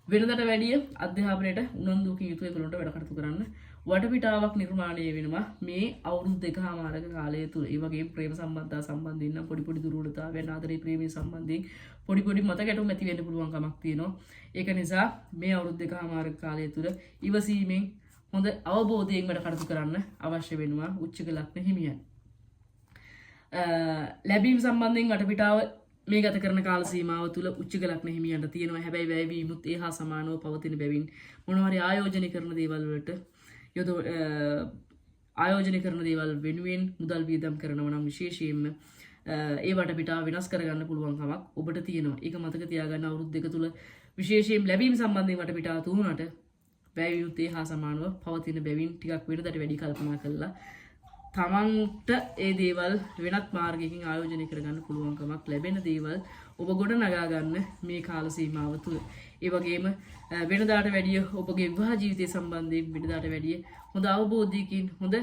වෙනදට වැඩිය අධ්‍යාපනයට උනන්දුවකින් යුතුව ඒගොල්ලන්ට වැඩ කටයුතු කරන්න වටපිටාවක් නිර්මාණය වෙනවා මේ අවුරුදු දෙකමාරක කාලය තුල. ඒ වගේම ප්‍රේම සම්බන්ධතා සම්බන්ධයෙන් නම් පොඩි දුර්වලතාවයන් ආදරේ ප්‍රේමයේ සම්බන්ධයෙන් පොඩි මත ගැටුම් ඇති වෙන්න පුළුවන් කමක් තියෙනවා. ඒක නිසා මේ අවුරුදු දෙකමාරක කාලය තුල ඉවසීමෙන් හොඳ අවබෝධයෙන් වැඩ කටයුතු කරන්න අවශ්‍ය වෙනවා උච්චක ලග්න හිමියන්. ලැබීම් සම්බන්ධයෙන් වටපිටාව මේ ගත කරන කාල සීමාව තුළ උච්චක ලග්න හිමියන්ට තියෙනවා. හැබැයි වැයවීමුත් ඒ හා සමානව පවතින බැවින් මොනවා හරි ආයෝජනය කරන දේවල් වලට ආයෝජනය කරන දේවල් වෙනුවෙන් මුදල් වියදම් කරනවා නම් විශේෂයෙන්ම ඒ වටපිටාව වෙනස් කරගන්න පුළුවන් කමක් ඔබට තියෙනවා. ඒක මතක තියාගන්න අවුරුදු දෙක තුල විශේෂයෙන් ලැබීම් සම්බන්ධයෙන් වටපිටාව තුනට වැයවීමුත් ඒ හා සමානව පවතින බැවින් ටිකක් වෙනදට වැඩි කල්පනා කරලා තමන්ට ඒ දේවල් වෙනත් මාර්ගයකින් ආයෝජනය කරගන්න පුළුවන්කමක් ලැබෙන දේවල් ඔබ ගොඩ නගා ගන්න මේ කාල සීමාව තුළ. ඒ වගේම වෙනදාට වැඩිය ඔබගේ විවාහ ජීවිතය සම්බන්ධයෙන් වෙනදාට වැඩිය හොඳ අවබෝධයකින් හොඳ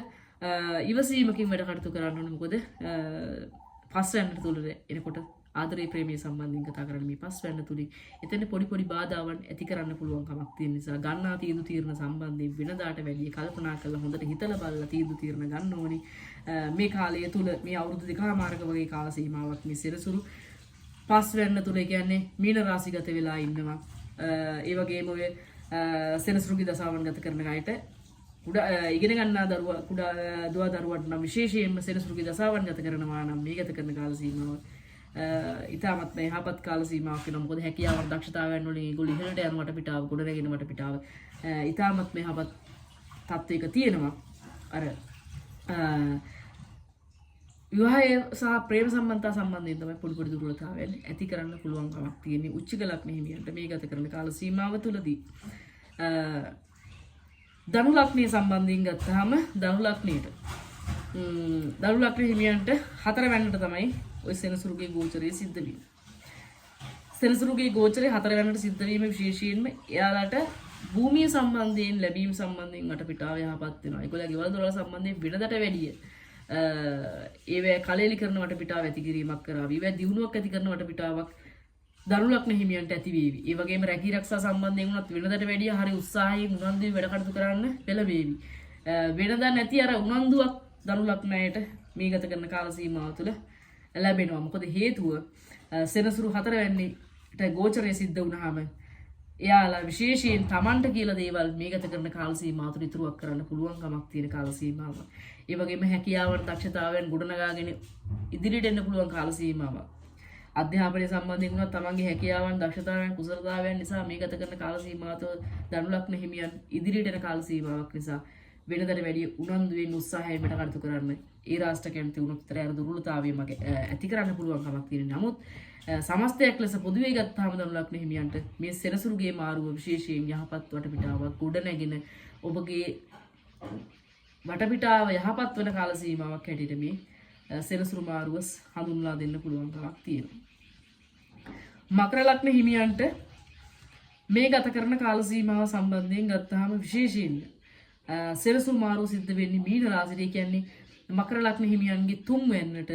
ඉවසීමකින් වැඩ කටයුතු කරන්න ඕනේ. මොකද පස්වැන්න තුළ එනකොට ආදරේ ප්‍රේමයේ සම්බන්ධයෙන් කතා කරන්නේ මේ පස්වැන්න තුලින් එතන පොඩි බාධාවන් ඇති කරන්න පුළුවන් කමක් තියෙන නිසා ගන්නා තීන්දුව සම්බන්ධයෙන් වෙනදාට වැඩිය කල්පනා කරලා හොඳට හිතලා බලලා තීන්දුව ගන්න ඕනේ. මේ කාලය තුල මේ අවුරුදු දෙකමාරක වගේ කාල සීමාවක් මේ සිරසුරු පස්වැන්න තුල කියන්නේ මීන රාශිගත වෙලා ඉන්නවා. ඒ වගේම ඔය සෙනසුරුගේ දසාවන් ගත කරන අයට ඉගෙන ගන්නා දරුවා කුඩා දුව දරුවන්ට නම් විශේෂයෙන්ම සෙනසුරුගේ දසාවන් ගත කරනවා නම් මේ ගත කරන කාල සීමාව ඉතාමත් යහපත් කාල සීමාවක් වෙනවා. මොකද හැකියාවන් දක්ෂතාවයන් වලින් ඒගොල්ලෝ ඉහළට යන වටපිටාව ගොඩනගෙන වටපිටාව ඉතාමත් යහපත් තත්ත්වයක තියෙනවා. අර විවාහය සහ ප්‍රේම සම්බන්ධතා සම්බන්ධයෙන් තමයි පොඩි දුර්වලතාවයන් ඇති කරන්න පුළුවන් කමක් තියෙන්නේ උච්චක ලග්න හිමියන්ට මේ ගත කරන කාල සීමාව තුළදී. ධනු ලග්නය සම්බන්ධයෙන් ගත්තාම ධනු ලග්න හිමියන්ට 4 වෙනිට තමයි ඔය සෙනසුරුගේ ගෝචරය සිද්ධ වෙන්නේ. සෙනසුරුගේ ගෝචරය 4 වෙනිට සිද්ධ වීම විශේෂයෙන්ම එයාලට භූමිය සම්බන්ධයෙන් ලැබීම් සම්බන්ධයෙන් වටපිටාව යහපත් වෙනවා. ඒගොල්ලෝ ගෙවල් දොරවල් සම්බන්ධයෙන් වෙනදට වැඩිය ඒවැ කලෙලි කරන වටපිටාව ඇති කිරීමක් කරાવી. ඒවැ දියුණුවක් ඇති කරන වටපිටාවක් ධනු ලග්න හිමියන්ට ඇති වේවි. ඒ වගේම රැකී ආරක්ෂා සම්බන්ධයෙන් වුණත් වෙනදට වැඩිය හරි උත්සාහයෙන් උනන්දුවෙන් වැඩ කටයුතු කරන්න පෙළඹෙවි. වෙනදා නැති අර උනන්දුවක් ධනු ලග්නයට මේ ගත කරන කාල සීමාව තුළ ලැබෙනවා. මොකද හේතුව සෙනසුරු 4 වෙනිට ගෝචරය සිද්ධ වුණාම එයාලා විශේෂයෙන් Tamanට කියලා දේවල් මේ ගත කරන කාල සීමාව තුළ ඉතුරුවක් කරන්න පුළුවන්කමක් තියෙන කාල සීමාවක්. ඒ වගේම හැකියාවන් දක්ෂතාවයන් ගොඩනගාගෙන ඉදිරියට එන්න පුළුවන් කාල සීමාවක්. අධ්‍යාපනය සම්බන්ධයෙන් වුණත් තමන්ගේ හැකියාවන් දක්ෂතාවයන් කුසලතාවයන් නිසා මේ ගත කරන කාල සීමාව තුළ ධනු ලග්න හිමියන් ඉදිරියට එන කාල සීමාවක් නිසා වෙනදට වැඩි උනන්දුවෙන් උත්සාහයෙන් මෙට කටයුතු කරන්න. ඒ රාෂ්ට්‍ර කැමති වුණොත් විතර අර දුර්වලතාවය මගේ ඇති කරන්න පුළුවන් කමක් තියෙන. නමුත් සමස්තයක් ලෙස පොදුවේ ගත්තාම ධනු ලග්න හිමියන්ට මේ සෙනසුරුගේ මාරුව විශේෂයෙන් යහපත් වටපිටාවක් ගොඩනැගෙන ඔබගේ වටපිටාව යහපත් වන කාල සීමාවක් හැටියට මේ සෙනසුරු මාරුව හඳුන්වා දෙන්න පුළුවන් කමක් තියෙනවා. මකර ලග්න හිමියන්ට මේ ගත කරන කාල සීමාව සම්බන්ධයෙන් ගත්තාම විශේෂයෙන් සෙනසුරු මාරුව සිද්ධ වෙන්නේ මීන රාශියේ. කියන්නේ මකර ලග්න හිමියන්ගේ 3 වෙන්නට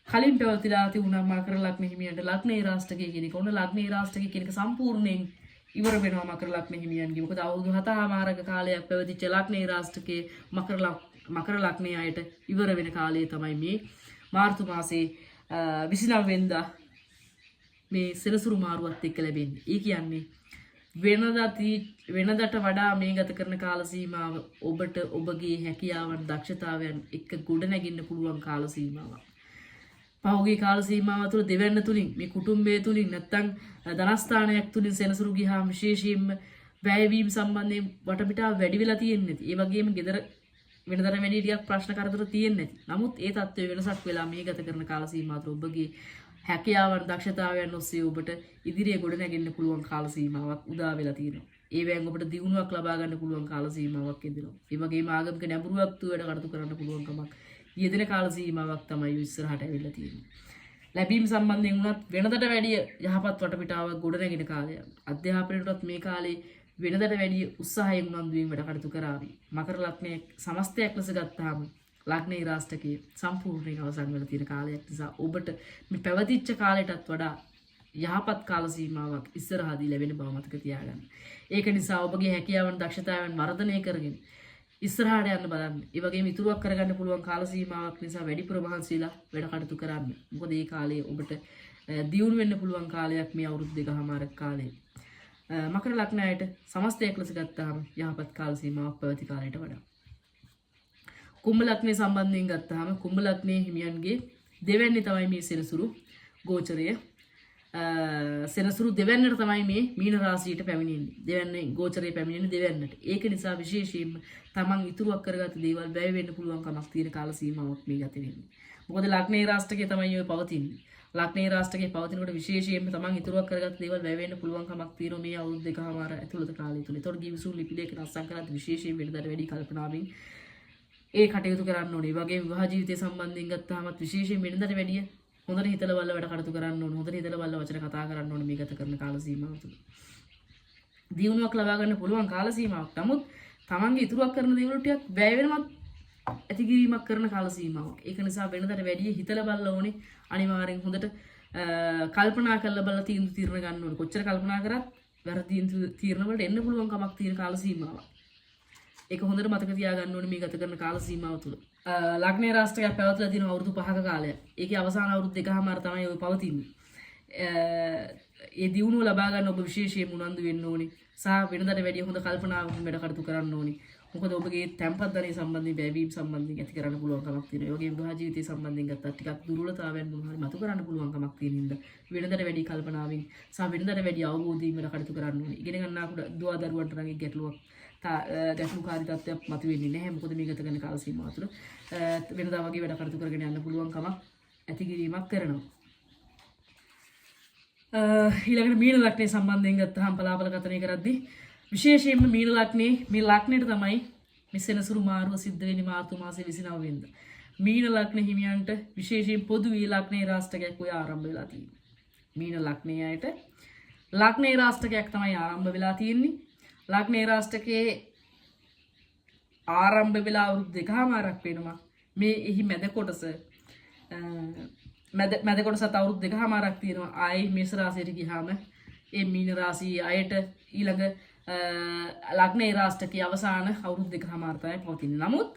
කලින් පැවතිලා තිබුණා මකර ලග්න හිමියන්ට ලග්නේ රාෂ්ටකයේ කියන එක. ඔන්න ලග්නේ රාෂ්ටකයේ කියන එක සම්පූර්ණයෙන් ඉවර වෙනවා මකර ලග්න හිමියන්ගේ. මොකද අවුරුදු 7මාරක කාලයක් පැවතිච්ච ලග්නේ රාෂ්ටකයේ මකර ලග්නේ අයට ඉවර වෙන කාලය තමයි මේ මාර්තු මාසේ 29 වෙනිදා මේ සෙනසුරු මාරුවත් එක්ක ලැබෙන්නේ. ඒ කියන්නේ වෙනදට වඩා මේ ගත කරන කාල සීමාව ඔබට ඔබගේ හැකියාවන් දක්ෂතාවයන් එක්ක ගොඩනැගෙන්න පුළුවන් කාල සීමාවක්. පහුගිය කාල සීමාව තුළ දෙවැන්න තුලින් මේ කුටුම්බය තුලින් නැත්තම් ධනස්ථානයක් තුලින් සෙනසුරු ගියාම විශේෂයෙන්ම වැයවීම සම්බන්ධයෙන් වටපිටාව වැඩි වෙලා තියෙන්නේ නැති. ඒ වගේම ගෙදර වෙනදට වැඩි ටිකක් ප්‍රශ්න කරදර තියෙන්නේ නැති. නමුත් ඒ தත්ත්වය වෙනසක් වෙලා මේ ගත කරන කාල සීමාව තුළ ඔබගේ හැකියාවන් දක්ෂතාවයන් ඔස්සේ ඔබට ඉදිරියේ ගොඩ නැගෙන්න පුළුවන් කාල සීමාවක් උදා වෙලා තියෙනවා. ඒ වගේම ඔබට දියුණුවක් ලබා ගන්න පුළුවන් කාල සීමාවක් එදිනවා. ඒ වගේම ආගමික නැඹුරුවක් තු වැඩ කටයුතු කරන්න පුළුවන්කමක් යෙදෙන කාල සීමාවක් තමයි ඉස්සරහට ඇවිල්ලා තියෙන්නේ. ලැබීම් සම්බන්ධයෙන් වුණත් වෙනදට වැඩිය යහපත් වටපිටාවක් ගොඩ නැගෙන කාලයක්. අධ්‍යාපනයටත් මේ කාලේ වෙනදට වැඩිය උත්සාහයෙන් උනන්දුවෙන් වැඩ කටයුතු කරાવી. මකර ලග්නයේ සමස්තයක් ලෙස ගත්තාම ලග්නේ රාෂ්ටකයේ සම්පූර්ණයෙන් අවසන් වෙලා තියෙන කාලයක් නිසා ඔබට මේ පැවතිච්ච කාලයටත් වඩා යහපත් කාල සීමාවක් ඉස්සරහදී ලැබෙන බව මතක තියාගන්න. ඒක නිසා ඔබගේ හැකියාවන් දක්ෂතාවයන් වර්ධනය කරගෙන ඉස්සරහට යන්න බලන්න. ඒ වගේම ඉතුරුවක් කරගන්න පුළුවන් කාල සීමාවක් නිසා වැඩිපුර මහන්සිලා වැඩ කටයුතු කරන්න. මොකද මේ කාලේ ඔබට දියුණු වෙන්න පුළුවන් කාලයක් මේ අවුරුදු 2කමාරක කාලේ. මකර ලග්නයට සමස්තයක් ලෙස ගත්තාම යහපත් කාල සීමාවක් පැවති කාලයට වඩා. කුම්භ ලග්නය සම්බන්ධයෙන් ගත්තාම කුම්භ ලග්නයේ හිමියන්ගේ දෙවැන්නේ තමයි මේ සෙනසුරු ගෝචරය. සෙනසුරු දෙවැන්නට තමයි මේ මීන රාශියට පැමිණෙන්නේ. දෙවැන්නේ ගෝචරයේ පැමිණෙන්නේ දෙවැන්නට. ඒක නිසා විශේෂයෙන්ම තමන් ඉතුරුවක් කරගත්ත දේවල් වැය වෙන්න පුළුවන් කමක් තියෙන කාල සීමාවක් මේ ගත වෙන්නේ. මොකද ලග්නේ රාශියේ තමයි ඔය පවතින්නේ. ලග්නේ රාශියේ පවතිනකොට විශේෂයෙන්ම තමන් ඉතුරුවක් කරගත්ත දේවල් වැය වෙන්න පුළුවන් කමක් තියෙනවා මේ අවුරුදු 2කමාර ඇතුළත කාලය තුල. ඒතකොට ගිවිසුම් ලිපි දෙක රසම් කරත් විශේෂයෙන් වෙනදාට වැඩි කල්පනාවෙන් ඒ කටයුතු කරන්න ඕනේ. ඒ වගේම විවාහ ජීවිතය සම්බන්ධයෙන් ගත්තාමත් විශේෂයෙන් වෙනදාට වැඩිය හොඳට හිතලා බලලා වැඩ කටයුතු කරන්න ඕනේ. හොඳට හිතලා බලලා වචන කතා කරන්න ඕනේ මේ ගත කරන කාල සීමාව තුළ. දියුණුවක් ලබා ගන්න පුළුවන් කාල සීමාවක්. නමුත් තමන්ගේ ඉතුරුවක් කරන දේවල් ටිකක් වැය වෙනවත් ඇති කිරීමක් කරන කාල සීමාවක්. ඒක නිසා වෙනදාට වැඩිය හිතලා බලලා ඕනේ. අනිවාර්යෙන් හොඳට කල්පනා කරලා බලලා තීරණ ගන්න ඕනේ. කොච්චර කල්පනා කරත් වැරදි තීරණ වලට එන්න පුළුවන් කමක් තියෙන කාල සීමාවක්. ඒක හොඳට මතක තියාගන්න ඕනේ මේ ගත කරන කාල සීමාව තුළ. ලග්නේ රාශියක් පැවතලා තියෙන අවුරුදු 5ක කාලයක්. ඒකේ අවසාන අවුරුදු 2කමාර තමයි ඔය පවතින්නේ. ඒ දියුණුව ලබා ගන්න ඔබ විශේෂයෙන් උනන්දු වෙන්න ඕනේ. සහ වෙනදාට වැඩිය හොඳ කල්පනාවකින් වැඩ කටයුතු කරන්න ඕනේ. මොකද ඔබගේ තැම්පත් ධනය සම්බන්ධයෙන් බැවීම් සම්බන්ධයෙන් ඇති කරන්න පුළුවන් කමක් තියෙනවා. ඒ වගේම විවාහ ජීවිතය සම්බන්ධයෙන් ගත්තා ටිකක් දුර්වලතාවයන් මොනවා හරි මතු කරන්න පුළුවන් කමක් තියෙන හින්දා වෙනදාට වැඩි කල්පනාවෙන් සහ වෙනදාට වැඩි අවබෝධයෙන් වැඩ කටයුතු කරන්න ඕනේ. ඉගෙන ගන්නාකොට දුවා දරුවන්ට නම් ගැටලුවක් ගැටලුකාරී තත්ත්වයක් මතුවෙන්නේ නැහැ. මොකද මේ ගත කරන කාල සීමාව තුළ වෙනදා වගේ වැඩ කටයුතු කරගෙන යන්න පුළුවන් කමක් ඇති කිරීමක් කරනවා. ඊළඟට මීන ලග්නය සම්බන්ධයෙන් ගත්තාම බලාපල කතනය කරද්දී විශේෂයෙන්ම මීන ලග්නේ මේ ලග්නෙට තමයි මේ සෙනසුරු මාරුව සිද්ධ වෙන්නේ මාර්තු මාසේ 29 වෙනිදා. මීන ලග්න හිමියන්ට විශේෂයෙන් පොදුවේ ලග්නේ රාශියක් ඔය ආරම්භ වෙලා තියෙන්නේ. මීන ලග්නේ අයට ලග්නේ රාශියක් තමයි ආරම්භ වෙලා තියෙන්නේ. ලග්නේ රාශියේ ආරම්භ වෙලා අවුරුදු 2කමාරක් වෙනවා. මේ එහි මැද කොටස මැද කොටසත් අවුරුදු 2කමාරක් තියෙනවා. ආයේ මේෂ රාශියට ගියාම ඒ මීන රාශිය අයට ඊළඟ ලග්නේ රාශියේ අවසාන අවුරුදු 2කමාර තමයි පවතින්නේ. නමුත්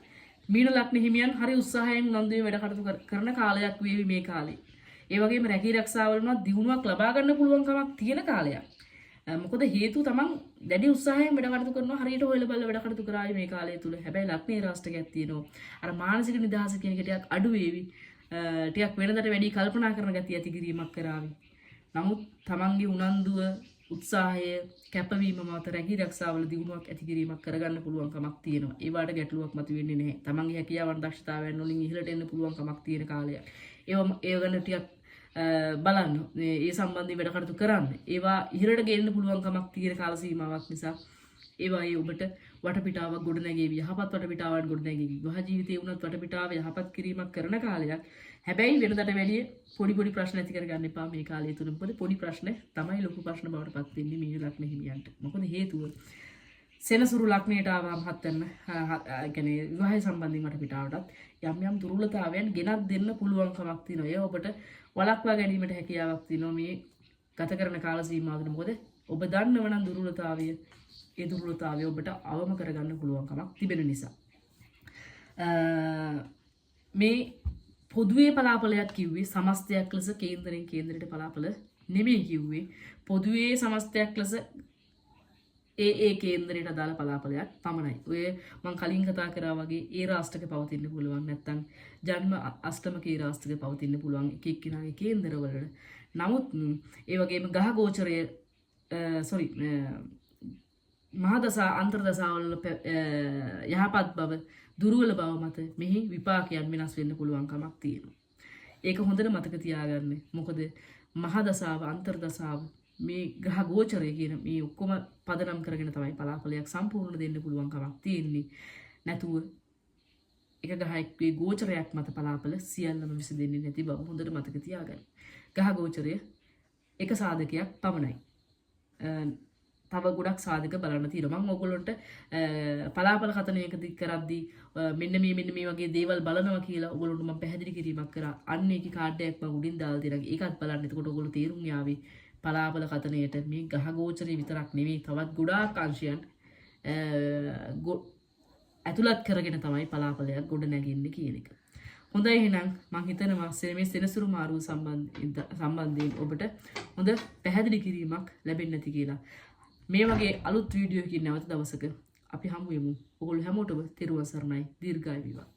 මීන ලග්න හිමියන් හරි උත්සාහයෙන් උනන්දුවෙන් වැඩ කටයුතු කරන කාලයක් වේවි මේ කාලේ. ඒ වගේම රැකී රක්ෂාවල උනත් දියුණුවක් ලබා ගන්න පුළුවන් කමක් තියෙන කාලයක්. මොකද හේතුව තමන් දැඩි උත්සාහයෙන් වැඩ කටයුතු කරනවා හරියට හොයලා බලලා වැඩ කටයුතු කරායි මේ කාලය තුල. හැබැයි ලග්නේ රාෂ්ටකයක් තියෙනවා. අර මානසික නිදහස කියන එක ටිකක් අඩු වේවි. ටිකක් වෙනදට වැඩි කල්පනා කරන ගතිය ඇති කිරීමක් කරાવી. නමුත් තමන්ගේ උනන්දුව, උත්සාහය, කැපවීම මත රැකී රක්ෂාවල දියුණුවක් ඇති කිරීමක් කරගන්න පුළුවන් කමක් තියෙනවා. ඒ වාට ගැටලුවක් මතුවෙන්නේ නැහැ. තමන්ගේ හැකියාවන් දක්ෂතාවයන් වලින් ඉහළට එන්න පුළුවන් කමක් තියෙන කාලයක්. ඒව ගැන ටිකක් බලන්න ඒ සම්බන්ධයෙන් වැඩ කටයුතු කරන්න. ඒවා ඉහළට ගෙන්න පුළුවන් කමක් තියෙන කාල සීමාවක් නිසා ඒවා ඔබට වටපිටාවක් ගොඩනැගෙවි. යහපත් වටපිටාවක් ගොඩනැගෙවි. විවාහ ජීවිතයේ වුණත් වටපිටාව යහපත් කිරීමක් කරන කාලයක්. හැබැයි වෙනදට වැඩිය පොඩි ප්‍රශ්න ඇති කරගන්න එපා මේ කාලය තුල. මොකද පොඩි ප්‍රශ්න තමයි ලොකු ප්‍රශ්න බවට පත් වෙන්නේ මීන ලග්න හිමියන්ට. මොකද හේතුව සෙනසුරු ලග්නයට ආවම හත්න්න කියන්නේ විවාහය සම්බන්ධයෙන් වටපිටාවටත් යම් දුර්වලතාවයන් ගෙනත් දෙන්න පුළුවන් කමක් තියෙනවා. ඒ ඔබට වළක්වා ගැනීමට හැකියාවක් තියෙනවා මේ ගත කරන කාල සීමාවකට. මොකද ඔබ දන්නව නම් ඒ දුර්වලතාවය ඔබට අවම කරගන්න පුළුවන් කමක් තිබෙන නිසා. මේ පොදුවේ පලාපලයක් කිව්වේ සමස්තයක් ලෙස කේන්දරයෙන් කේන්දරයට පලාපල නෙමෙයි කිව්වේ. පොදුවේ සමස්තයක් ලෙස ඒ කේන්දරයට අදාළ පලාපලයක් පමණයි. ඔය මම කලින් කතා කරා වගේ ඒ රාෂ්ටක පවතින්න පුළුවන්. නැත්නම් ජන්ම අෂ්ටමකේ රාෂ්ටක පවතින්න පුළුවන් එක එක්කිනාගේ කේන්දරවලට. නමුත් ඒ වගේම ගහ ගෝචරය මහදසා අන්තර්දසාවල යහපත් බව දුර්වල බව මත මෙහි විපාකයන් වෙනස් වෙන්න පුළුවන් කමක් තියෙනවා. ඒක හොඳට මතක තියාගන්න. මොකද මහදසාව අන්තර්දසාව මේ ග්‍රහ ගෝචරය කියන මේ ඔක්කොම පදනම් කරගෙන තමයි පලාපලයක් සම්පූර්ණ දෙන්න පුළුවන් කමක් තියෙන්නේ. නැතුව එක ග්‍රහයකගේ ගෝචරයක් මත පලාපල සියල්ලම විසඳෙන්නේ නැති බව හොඳට මතක තියාගන්න. ග්‍රහ ගෝචරය එක සාධකයක් පමණයි. තව ගොඩක් සාධක බලන්න තියෙනවා. මම ඔයගොල්ලන්ට පලාපල කතනයකදී කරද්දී මෙන්න මේ වගේ දේවල් බලනවා කියලා ඔයගොල්ලන්ට මම පැහැදිලි කිරීමක් කරා. අන්න ඒකේ කාඩ් එකක් මම උඩින් දාලා තියෙනවා. ඒකත් බලන්න. එතකොට ඔයගොල්ලෝ තේරුම් යාවි පලාපල කතනයට මේ ග්‍රහ ගෝචරය විතරක් නෙවෙයි තවත් ගොඩාක් අංශයන් ඇතුළත් කරගෙන තමයි පලාපලයක් ගොඩ නැගෙන්නේ කියන එක. හොඳයි එහෙනම් මම හිතනවා මේ සෙනසුරු මාරුව සම්බන්ධයෙන් ඔබට හොඳ පැහැදිලි කිරීමක් ලැබෙන්න ඇති කියලා. මේ වගේ අලුත් වීඩියෝ එකකින් නැවත දවසක අපි හමු වෙමු. ඔයගොල්ලෝ හැමෝටම තෙරුවන් සරණයි. දීර්ඝායු වේවා.